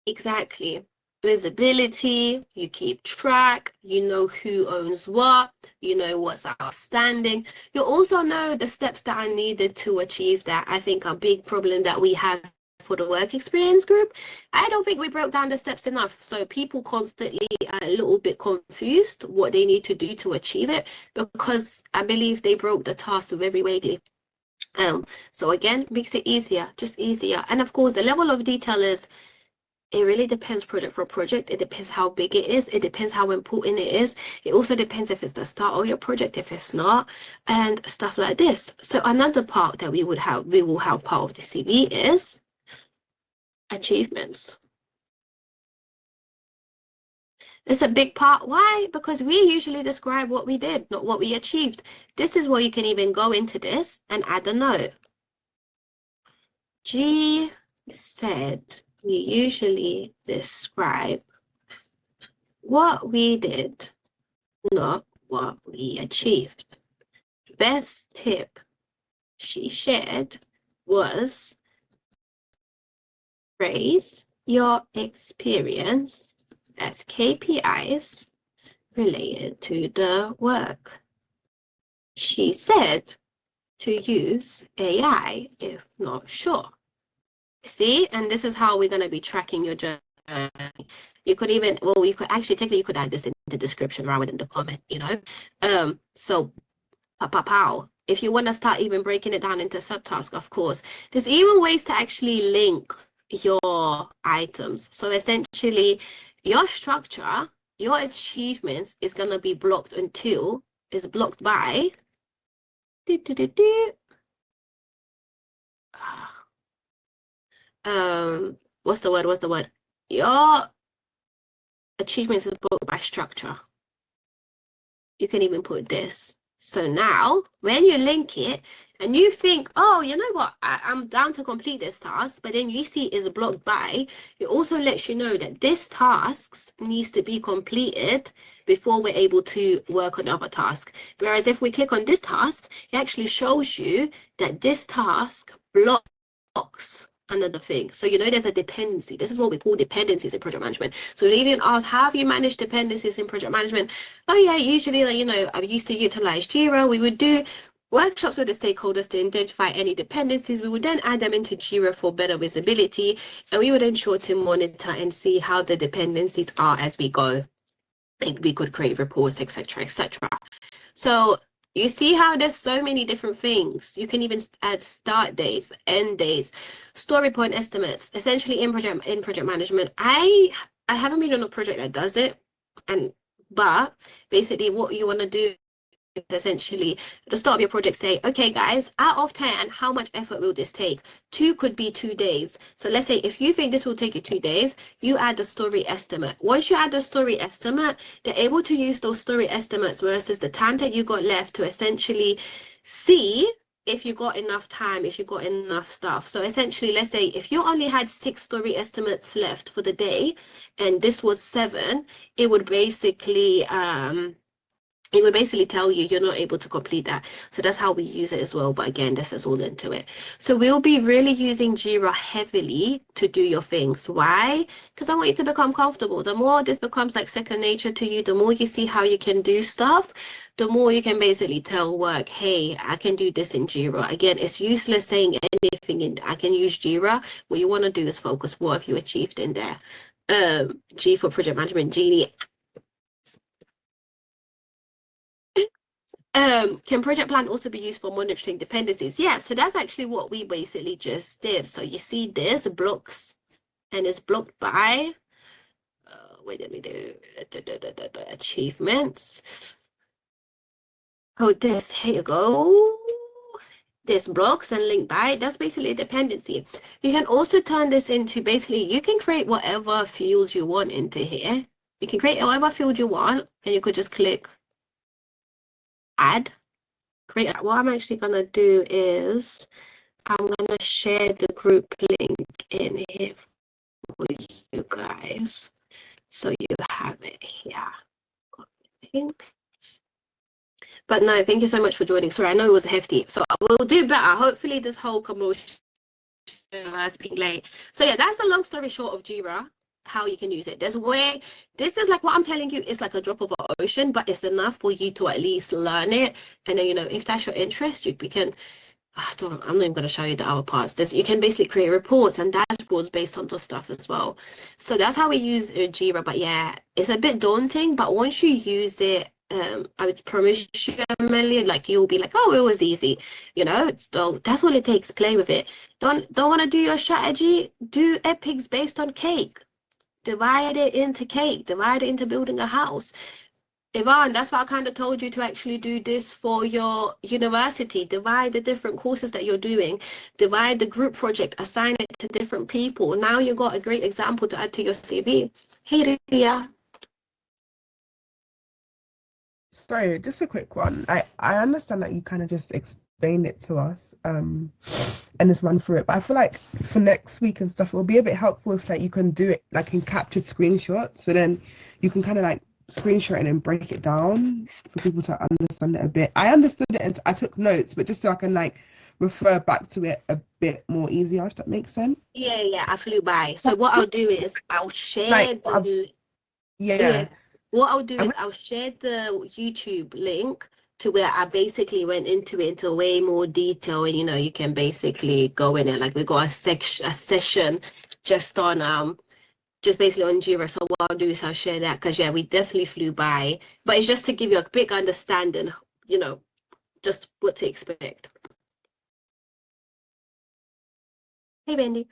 Exactly. Visibility, you keep track, you know who owns what, you know what's outstanding. You also know the steps that are needed to achieve that. I think a big problem that we have for the work experience group, I don't think we broke down the steps enough. So people constantly are a little bit confused what they need to do to achieve it, because I believe they broke the task very vaguely. So again, makes it easier, just easier. And of course, the level of detail is, it really depends project for project. It depends how big it is. It depends how important it is. It also depends if it's the start of your project, if it's not, and stuff like this. So another part that we will have part of the CV is achievements. It's a big part. Why? Because we usually describe what we did, not what we achieved. This is where you can even go into this and add a note. G said we usually describe what we did, not what we achieved. Best tip she shared was praise your experience as KPIs related to the work. She said to use AI if not sure. See, and this is how we're going to be tracking your journey. You could even, well, you could actually technically you could add this in the description rather than the comment, you know. So pow. If you want to start even breaking it down into subtasks, of course, there's even ways to actually link your items. So essentially, your structure, your achievements is going to be blocked until it's blocked by what's the word? Your achievements is blocked by structure. You can even put this. So now, when you link it and you think, oh, you know what, I'm down to complete this task, but then you see it's blocked by, it also lets you know that this task needs to be completed before we're able to work on other tasks. Whereas if we click on this task, it actually shows you that this task blocks another thing. So you know there's a dependency. This is what we call dependencies in project management. So they even ask, how have you managed dependencies in project management? Oh yeah, usually, like, you know, I used to utilize Jira. We would do workshops with the stakeholders to identify any dependencies. We would then add them into Jira for better visibility, and we would ensure to monitor and see how the dependencies are as we go. Like we could create reports, etc., etc. So you see how there's so many different things. You can even add start dates, end dates, story point estimates. Essentially, in project management, I haven't been on a project that does it, but basically, what you want to do is essentially at the start of your project say, okay guys, out of 10, how much effort will this take? 2 could be 2 days. So let's say if you think this will take you 2 days, you add the story estimate. Once you add the story estimate, they're able to use those story estimates versus the time that you got left to essentially see if you got enough time, if you got enough stuff. So essentially, let's say if you only had 6 story estimates left for the day and this was 7, it would basically it would basically tell you you're not able to complete that. So that's how we use it as well. But again, this is all into it. So we'll be really using Jira heavily to do your things. Why? Because I want you to become comfortable. The more this becomes like second nature to you, the more you see how you can do stuff, the more you can basically tell work, hey, I can do this in Jira. Again, it's useless saying anything in I can use Jira. What you want to do is focus. What have you achieved in there? G for project management, Genie. Can project plan also be used for monitoring dependencies? Yeah, so that's actually what we basically just did. So you see this blocks and it's blocked by, what did we do? Achievements. Oh, this, here you go. This blocks and link by, that's basically a dependency. You can also turn this into basically, you can create whatever fields you want into here. You can create whatever field you want and you could just click add. Great. What I'm actually gonna do is I'm gonna share the group link in here for you guys, so you have it here. I think. But no, thank you so much for joining. Sorry, I know it was hefty, so I will do better. Hopefully, this whole commotion has been late. So yeah, that's the long story short of Jira. How you can use it. This is like what I'm telling you is like a drop of the ocean, but it's enough for you to at least learn it. And then, you know, if that's your interest, we can, I'm not even going to show you the other parts. You can basically create reports and dashboards based on the stuff as well. So that's how we use Jira. But yeah, it's a bit daunting, but once you use it, I would promise you, Emily, like you'll be like, oh, it was easy, you know. So that's all it takes. Play with it. Don't want to do your strategy. Do epics based on cake. Divide it into cake. Divide it into building a house. Yvonne, that's why I kind of told you to actually do this for your university. Divide the different courses that you're doing. Divide the group project. Assign it to different people. Now you've got a great example to add to your CV. Hey, Ria. Sorry, just a quick one. I understand that you kind of just explained it to us, and just run through it. But I feel like for next week and stuff, it will be a bit helpful if like you can do it like in captured screenshots, so then you can kind of like screenshot it and break it down for people to understand it a bit. I understood it and I took notes, but just so I can like refer back to it a bit more easier, if that makes sense. Yeah, I flew by. So what I'll do is I'll share like, the yeah. What I'll do is I'll share the YouTube link to where I basically went into it into way more detail, and you know you can basically go in it. Like we got a session just on just basically on Jira. So what I'll do is I'll share that because yeah, we definitely flew by, but it's just to give you a big understanding, you know, just what to expect. Hey, Bendy.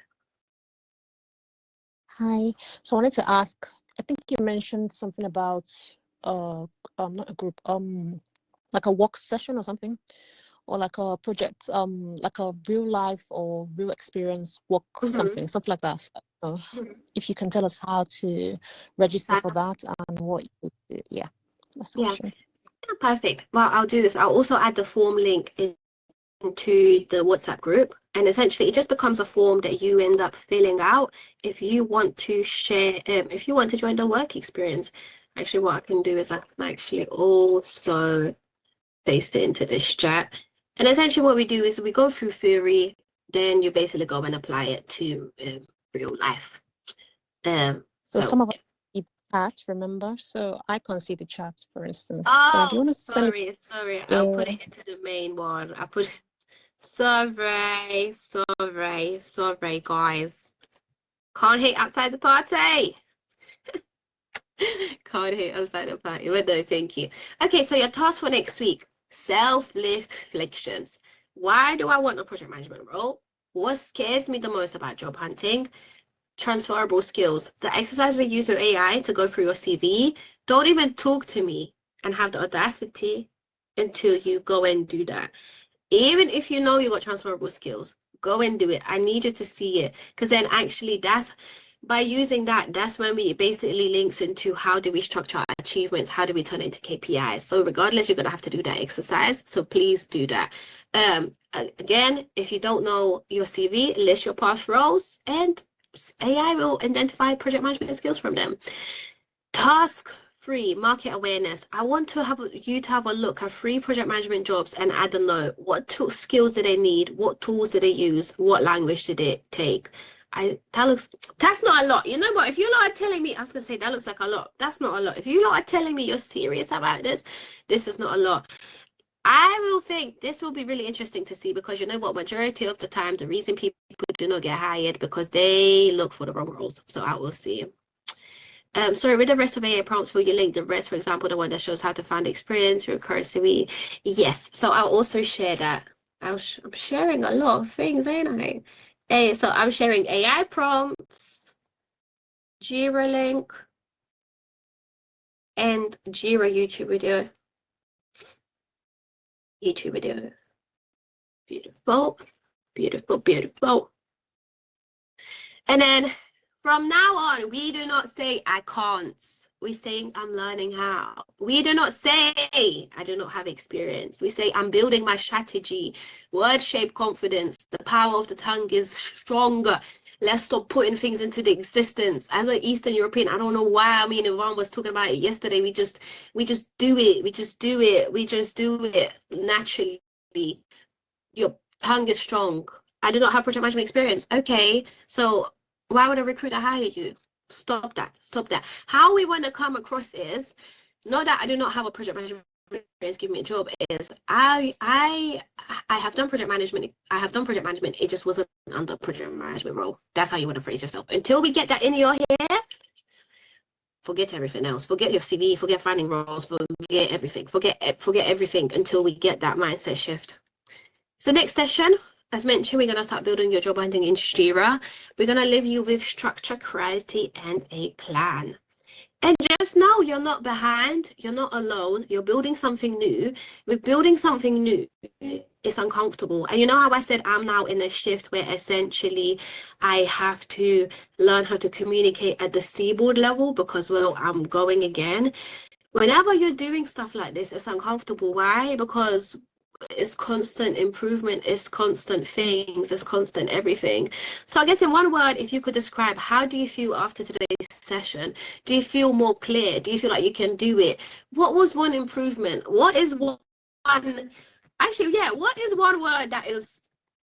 Hi. So I wanted to ask, I think you mentioned something about not a group, like a work session or something, or like a project, like a real life or real experience work something like that. If you can tell us how to register for that and what you do. Yeah, that's the question. Yeah, perfect. Well, I'll do this. I'll also add the form link into the WhatsApp group, and essentially it just becomes a form that you end up filling out if you want to share, if you want to join the work experience. Actually, what I can do is I can actually also paste it into this chat. And essentially what we do is we go through theory, then you basically go and apply it to real life. So some of us keep chat, remember? So I can't see the chats, for instance. Oh, so do you want to sorry. I'll put it into the main one. I put sorry, guys. Can't hate outside the party. Can't hate outside the party. Well, no, thank you. Okay, so your task for next week: self-reflections. Why do I want a project management role? What scares me the most about job hunting? Transferable skills. The exercise we use with AI to go through your CV. Don't even talk to me and have the audacity until you go and do that. Even if you know you got transferable skills, go and do it. I need you to see it, because then actually by using that's when we basically links into how do we structure our achievements, how do we turn it into KPIs. So regardless, you're gonna have to do that exercise. So please do that. Again, if you don't know your CV, list your past roles and AI will identify project management skills from them. Task free market awareness. I want to have you to have a look at free project management jobs and add a note. What skills do they need? What tools do they use? What language did it take? That's not a lot. You know what? If you lot are telling me, I was gonna say that looks like a lot. That's not a lot. If you lot are telling me you're serious about this, this is not a lot. I will think this will be really interesting to see, because you know what, majority of the time the reason people do not get hired because they look for the wrong roles. So I will see. Sorry, with the rest of AA prompts, will you link the rest, for example, the one that shows how to find experience, recurrent CV? Yes, so I'll also share that. I'm sharing a lot of things, ain't I? So I'm sharing AI prompts, Jira link, and Jira YouTube video. YouTube video. Beautiful, beautiful, beautiful. And then from now on, we do not say I can't. We say I'm learning how. We do not say I do not have experience. We say I'm building my strategy. Word shape confidence. The power of the tongue is stronger. Let's stop putting things into the existence. As an Eastern European, I don't know why. I mean, Yvonne was talking about it yesterday. We just do it. We just do it. We just do it naturally. Your tongue is strong. I do not have project management experience. Okay, so why would a recruiter hire you? Stop that. Stop that. How we want to come across is not that I do not have a project management experience, give me a job, is I have done project management. I have done project management. It just wasn't under project management role. That's how you want to phrase yourself. Until we get that in your head, forget everything else. Forget your CV, forget finding roles, forget everything. Forget everything until we get that mindset shift. So next session, as mentioned, we're going to start building your job hunting in Jira. We're going to leave you with structure, clarity, and a plan. And just know you're not behind. You're not alone. You're building something new. With building something new, it's uncomfortable. And you know how I said I'm now in a shift where essentially I have to learn how to communicate at the seaboard level because, well, I'm going again. Whenever you're doing stuff like this, it's uncomfortable. Why? Because it's constant improvement, it's constant things, it's constant everything. So I guess in one word, if you could describe, how do you feel after today's session? Do you feel more clear? Do you feel like you can do it? What was one improvement? What is one, actually, yeah, what is one word that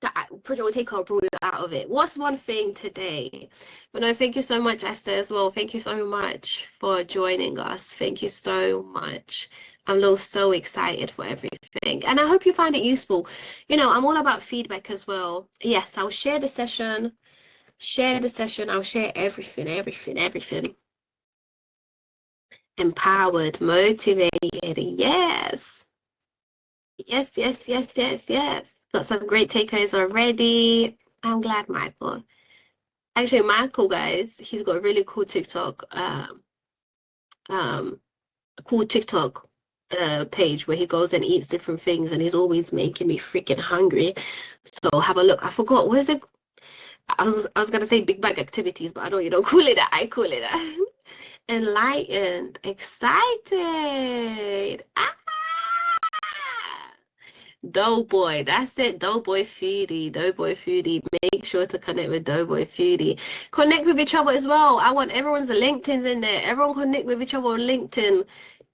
Pwto will take our brew out of it? What's one thing today? But no, thank you so much, Esther, as well. Thank you so much for joining us. Thank you so much. I'm so excited for everything. And I hope you find it useful. You know, I'm all about feedback as well. Yes, I'll share the session. I'll share everything. Empowered, motivated. Yes. Yes. Got some great takeaways already. I'm glad, Michael. Actually, Michael, guys, he's got a really cool TikTok. Page where he goes and eats different things, and he's always making me freaking hungry. So have a look. I forgot, what is it? I was gonna say big bag activities, but I know you don't call it that. I call it that. Enlightened, excited. Doughboy, that's it. Doughboy Foodie. Make sure to connect with Doughboy Foodie. Connect with each other as well. I want everyone's LinkedIn's in there. Everyone connect with each other on LinkedIn.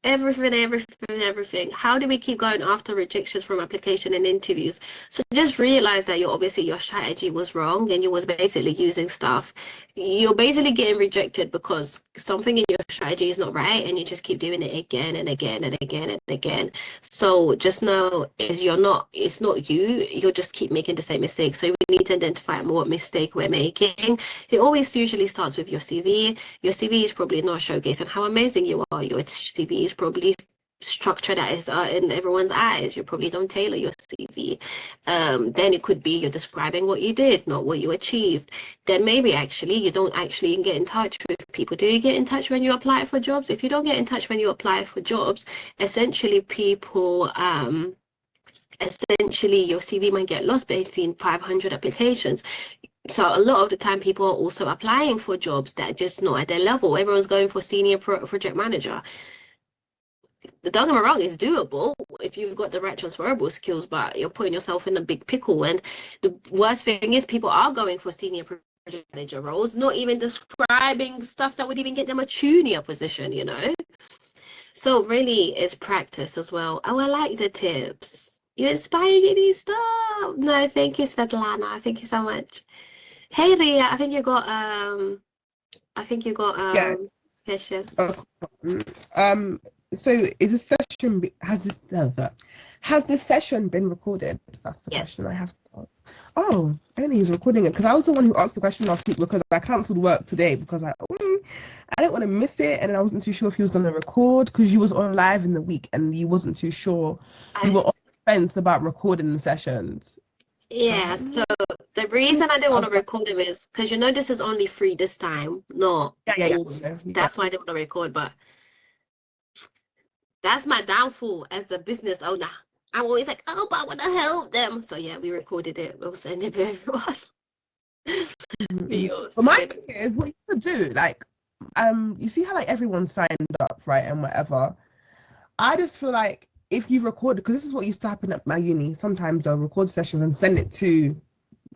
Everything. How do we keep going after rejections from application and interviews? So just realize that your strategy was wrong and you was basically using stuff. You're basically getting rejected because something in your strategy is not right, and you just keep doing it again and again and again and again. So just know it's not you. You'll just keep making the same mistake. So we need to identify what mistake we're making. It always usually starts with your CV. Your CV is probably not showcasing how amazing you are. Your CV is probably structured as in everyone's eyes. You probably don't tailor your CV. Then it could be you're describing what you did, not what you achieved. Then maybe actually you don't actually get in touch with people. Do you get in touch when you apply for jobs? If you don't get in touch when you apply for jobs, essentially people essentially your CV might get lost between 500 applications. So a lot of the time people are also applying for jobs that are just not at their level. Everyone's going for senior project manager. Don't get me wrong, it's doable if you've got the right transferable skills, but you're putting yourself in a big pickle. And the worst thing is people are going for senior project manager roles, not even describing stuff that would even get them a junior position, you know. So really, it's practice as well. Oh, I like the tips. You inspire me. Stop. No, thank you, Svetlana. Thank you so much. Hey, Ria. I think you got Yeah. question. Um. So is this session has this session been recorded? That's the Yes. question I have to ask. Oh, I didn't know he was recording it because I was the one who asked the question last week because I cancelled work today because I didn't want to miss it, and I wasn't too sure if he was going to record because you was on live in the week and you wasn't too sure. You were on the fence about recording the sessions. Yeah, so the reason I didn't want to record him is because you know this is only free this time, not always. That's why I didn't want to record, but that's my downfall as a business owner. I'm always like, oh, but I want to help them. So yeah, we recorded it. We'll send it to everyone. But my thing is what you could do, like, you see how like everyone signed up, right, and whatever. I just feel like if you record, because this is what used to happen at my uni. Sometimes I'll record sessions and send it to,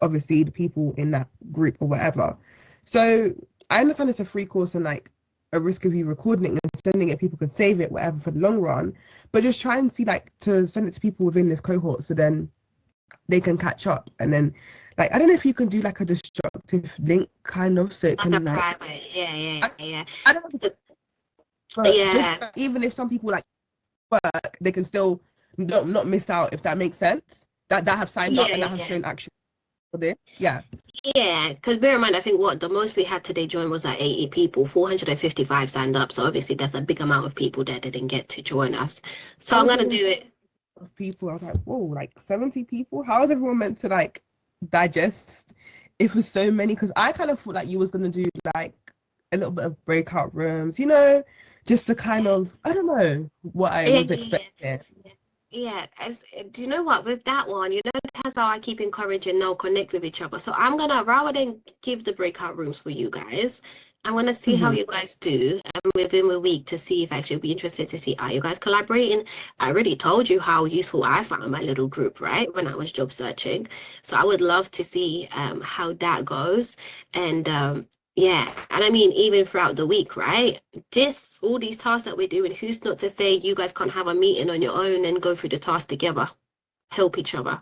obviously, the people in that group or whatever. So I understand it's a free course and like a risk of you recording it and sending it, people could save it, whatever, for the long run. But just try and see like to send it to people within this cohort so then they can catch up. And then like I don't know if you can do like a destructive link kind of so it can like private. Yeah. I don't know. But just even if some people like work, they can still not miss out, if that makes sense. That have signed up and that have shown action for this. Yeah. Yeah, because bear in mind, I think what the most we had today join was like 80 people, 455 signed up. So obviously there's a big amount of people that didn't get to join us. So I'm gonna do it. Of people, I was like, whoa, like 70 people. How is everyone meant to like digest if it's so many? Because I kind of thought like you was gonna do like a little bit of breakout rooms, just to kind of, I don't know what I was expecting. Yeah, do you know what, with that one, that's how I keep encouraging now connect with each other. So I'm gonna, rather than give the breakout rooms for you guys, I'm gonna see how you guys do within a week to see if actually be interested to see, are you guys collaborating? I already told you how useful I found my little group, right, when I was job searching. So I would love to see how that goes. And yeah, and I mean, even throughout the week, right? All these tasks that we're doing, who's not to say you guys can't have a meeting on your own and go through the task together, help each other.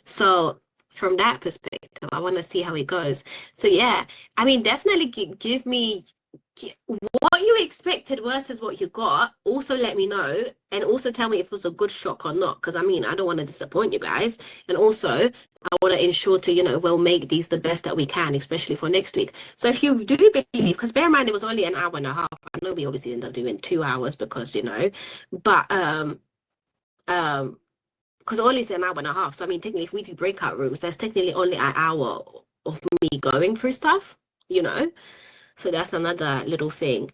So from that perspective, I want to see how it goes. So yeah, I mean, definitely give me what you expected versus what you got. Also let me know, and also tell me if it was a good shock or not, because I mean, I don't want to disappoint you guys, and also I want to ensure to we'll make these the best that we can, especially for next week. So if you do believe, because bear in mind it was only an hour and a half, I know we obviously ended up doing 2 hours because but because only it's an hour and a half, so I mean technically if we do breakout rooms, there's technically only an hour of me going through stuff, so that's another little thing.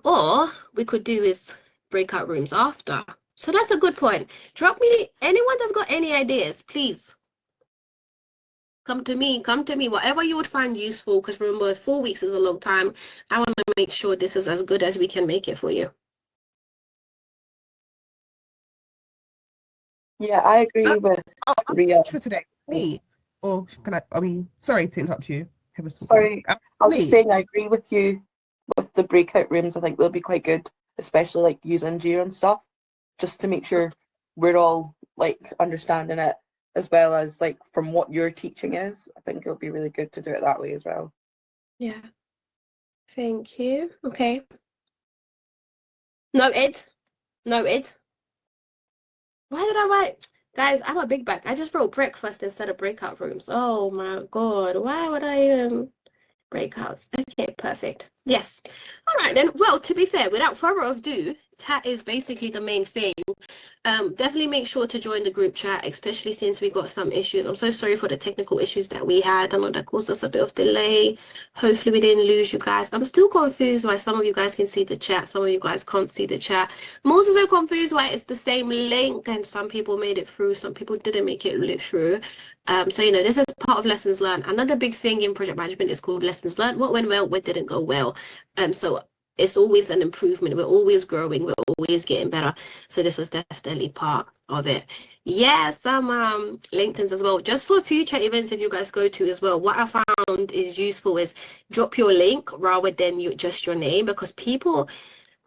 Or we could do is breakout rooms after. So that's a good point. Drop me, anyone that's got any ideas, please. Come to me, whatever you would find useful, because remember, 4 weeks is a long time. I want to make sure this is as good as we can make it for you. Yeah, I agree with Ria. For today. Hey. Or can I mean, sorry to interrupt you. Sorry, I was just saying I agree with you with the breakout rooms. I think they'll be quite good, especially like using Jira and stuff, just to make sure we're all like understanding it, as well as like from what your teaching is. I think it'll be really good to do it that way as well. Yeah. Thank you. Okay. Noted. Why did I write? Guys, I'm a big bag. I just wrote breakfast instead of breakout rooms. Oh my God. Why would I breakouts? Okay, perfect. Yes. All right then. Well, to be fair, without further ado, that is basically the main thing. Definitely make sure to join the group chat, especially since we got some issues. I'm so sorry for the technical issues that we had. I know that caused us a bit of delay. Hopefully we didn't lose you guys. I'm still confused why some of you guys can see the chat, some of you guys can't see the chat. I'm also so confused why it's the same link and some people made it through, some people didn't make it through. So this is part of lessons learned. Another big thing in project management is called lessons learned. What went well, what didn't go well. So it's always an improvement. We're always growing. We're always getting better. So this was definitely part of it. Yeah, some LinkedIn's as well. Just for future events, if you guys go to as well, what I found is useful is drop your link rather than just your name, because people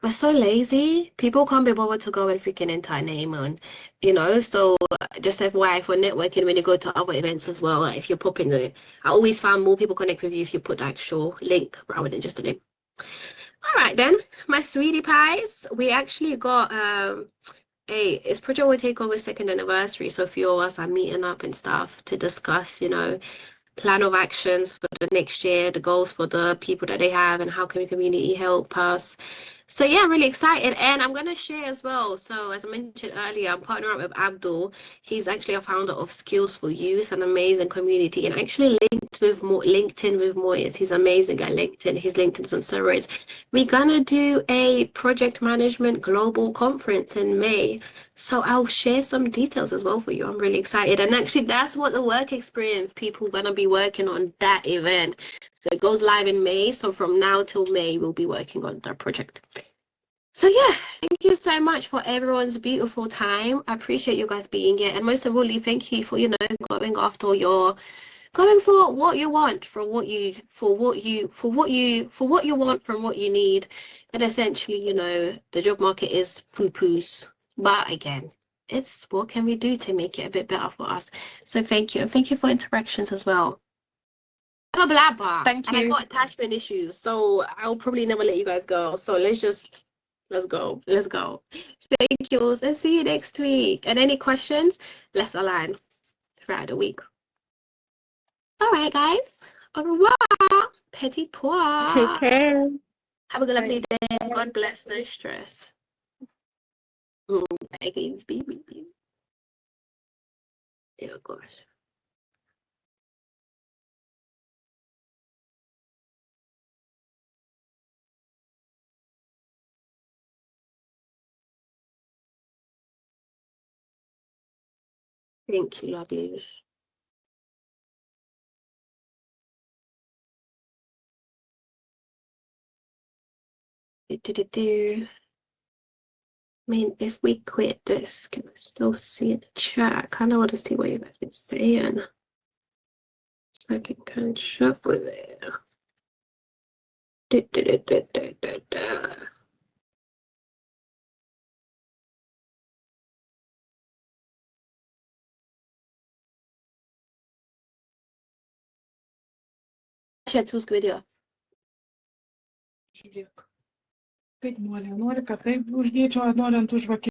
we're so lazy. People can't be bothered to go and freaking enter a name on, you know. So just FYI for networking when you go to other events as well. Like if you're popping the, I always found more people connect with you if you put the actual link rather than just a name. All right then, my sweetie pies. We actually got it's Project Will Takeover second anniversary. So a few of us are meeting up and stuff to discuss, you know, plan of actions for the next year, the goals for the people that they have, and how can the community help us. So yeah, I'm really excited, and I'm gonna share as well. So as I mentioned earlier, I'm partnering up with Abdul. He's actually a founder of Skills for Youth, an amazing community, and actually LinkedIn with Moyes. He's amazing at LinkedIn. His LinkedIn's on steroids. We're gonna do a project management global conference in May. So I'll share some details as well for you. I'm really excited. And actually that's what the work experience people are gonna be working on that event. So it goes live in May. So from now till May, we'll be working on that project. So yeah, thank you so much for everyone's beautiful time. I appreciate you guys being here. And most of all, thank you for, you know, going after your going for what you want from what you want from what you need. And essentially, you know, the job market is poo-poos. But again, it's what can we do to make it a bit better for us. So thank you. And thank you for interactions as well. I'm a blabber. Thank And I you. got attachment issues, so I'll probably never let you guys go. So let's go. Let's go. Thank you. And see you next week. And any questions, let's align throughout the week. All right, guys. Au revoir. Petit pois. Take care. Have a good, lovely day. God bless. No stress. Against baby. Oh, gosh. Thank you, lovely. I mean, if we quit this, can I still see the chat? I kind of want to see what you guys been saying, so I can catch up with it. Ще цю сквідя. Kaip nori, kad taip uždėčiau, ar norint užvakį.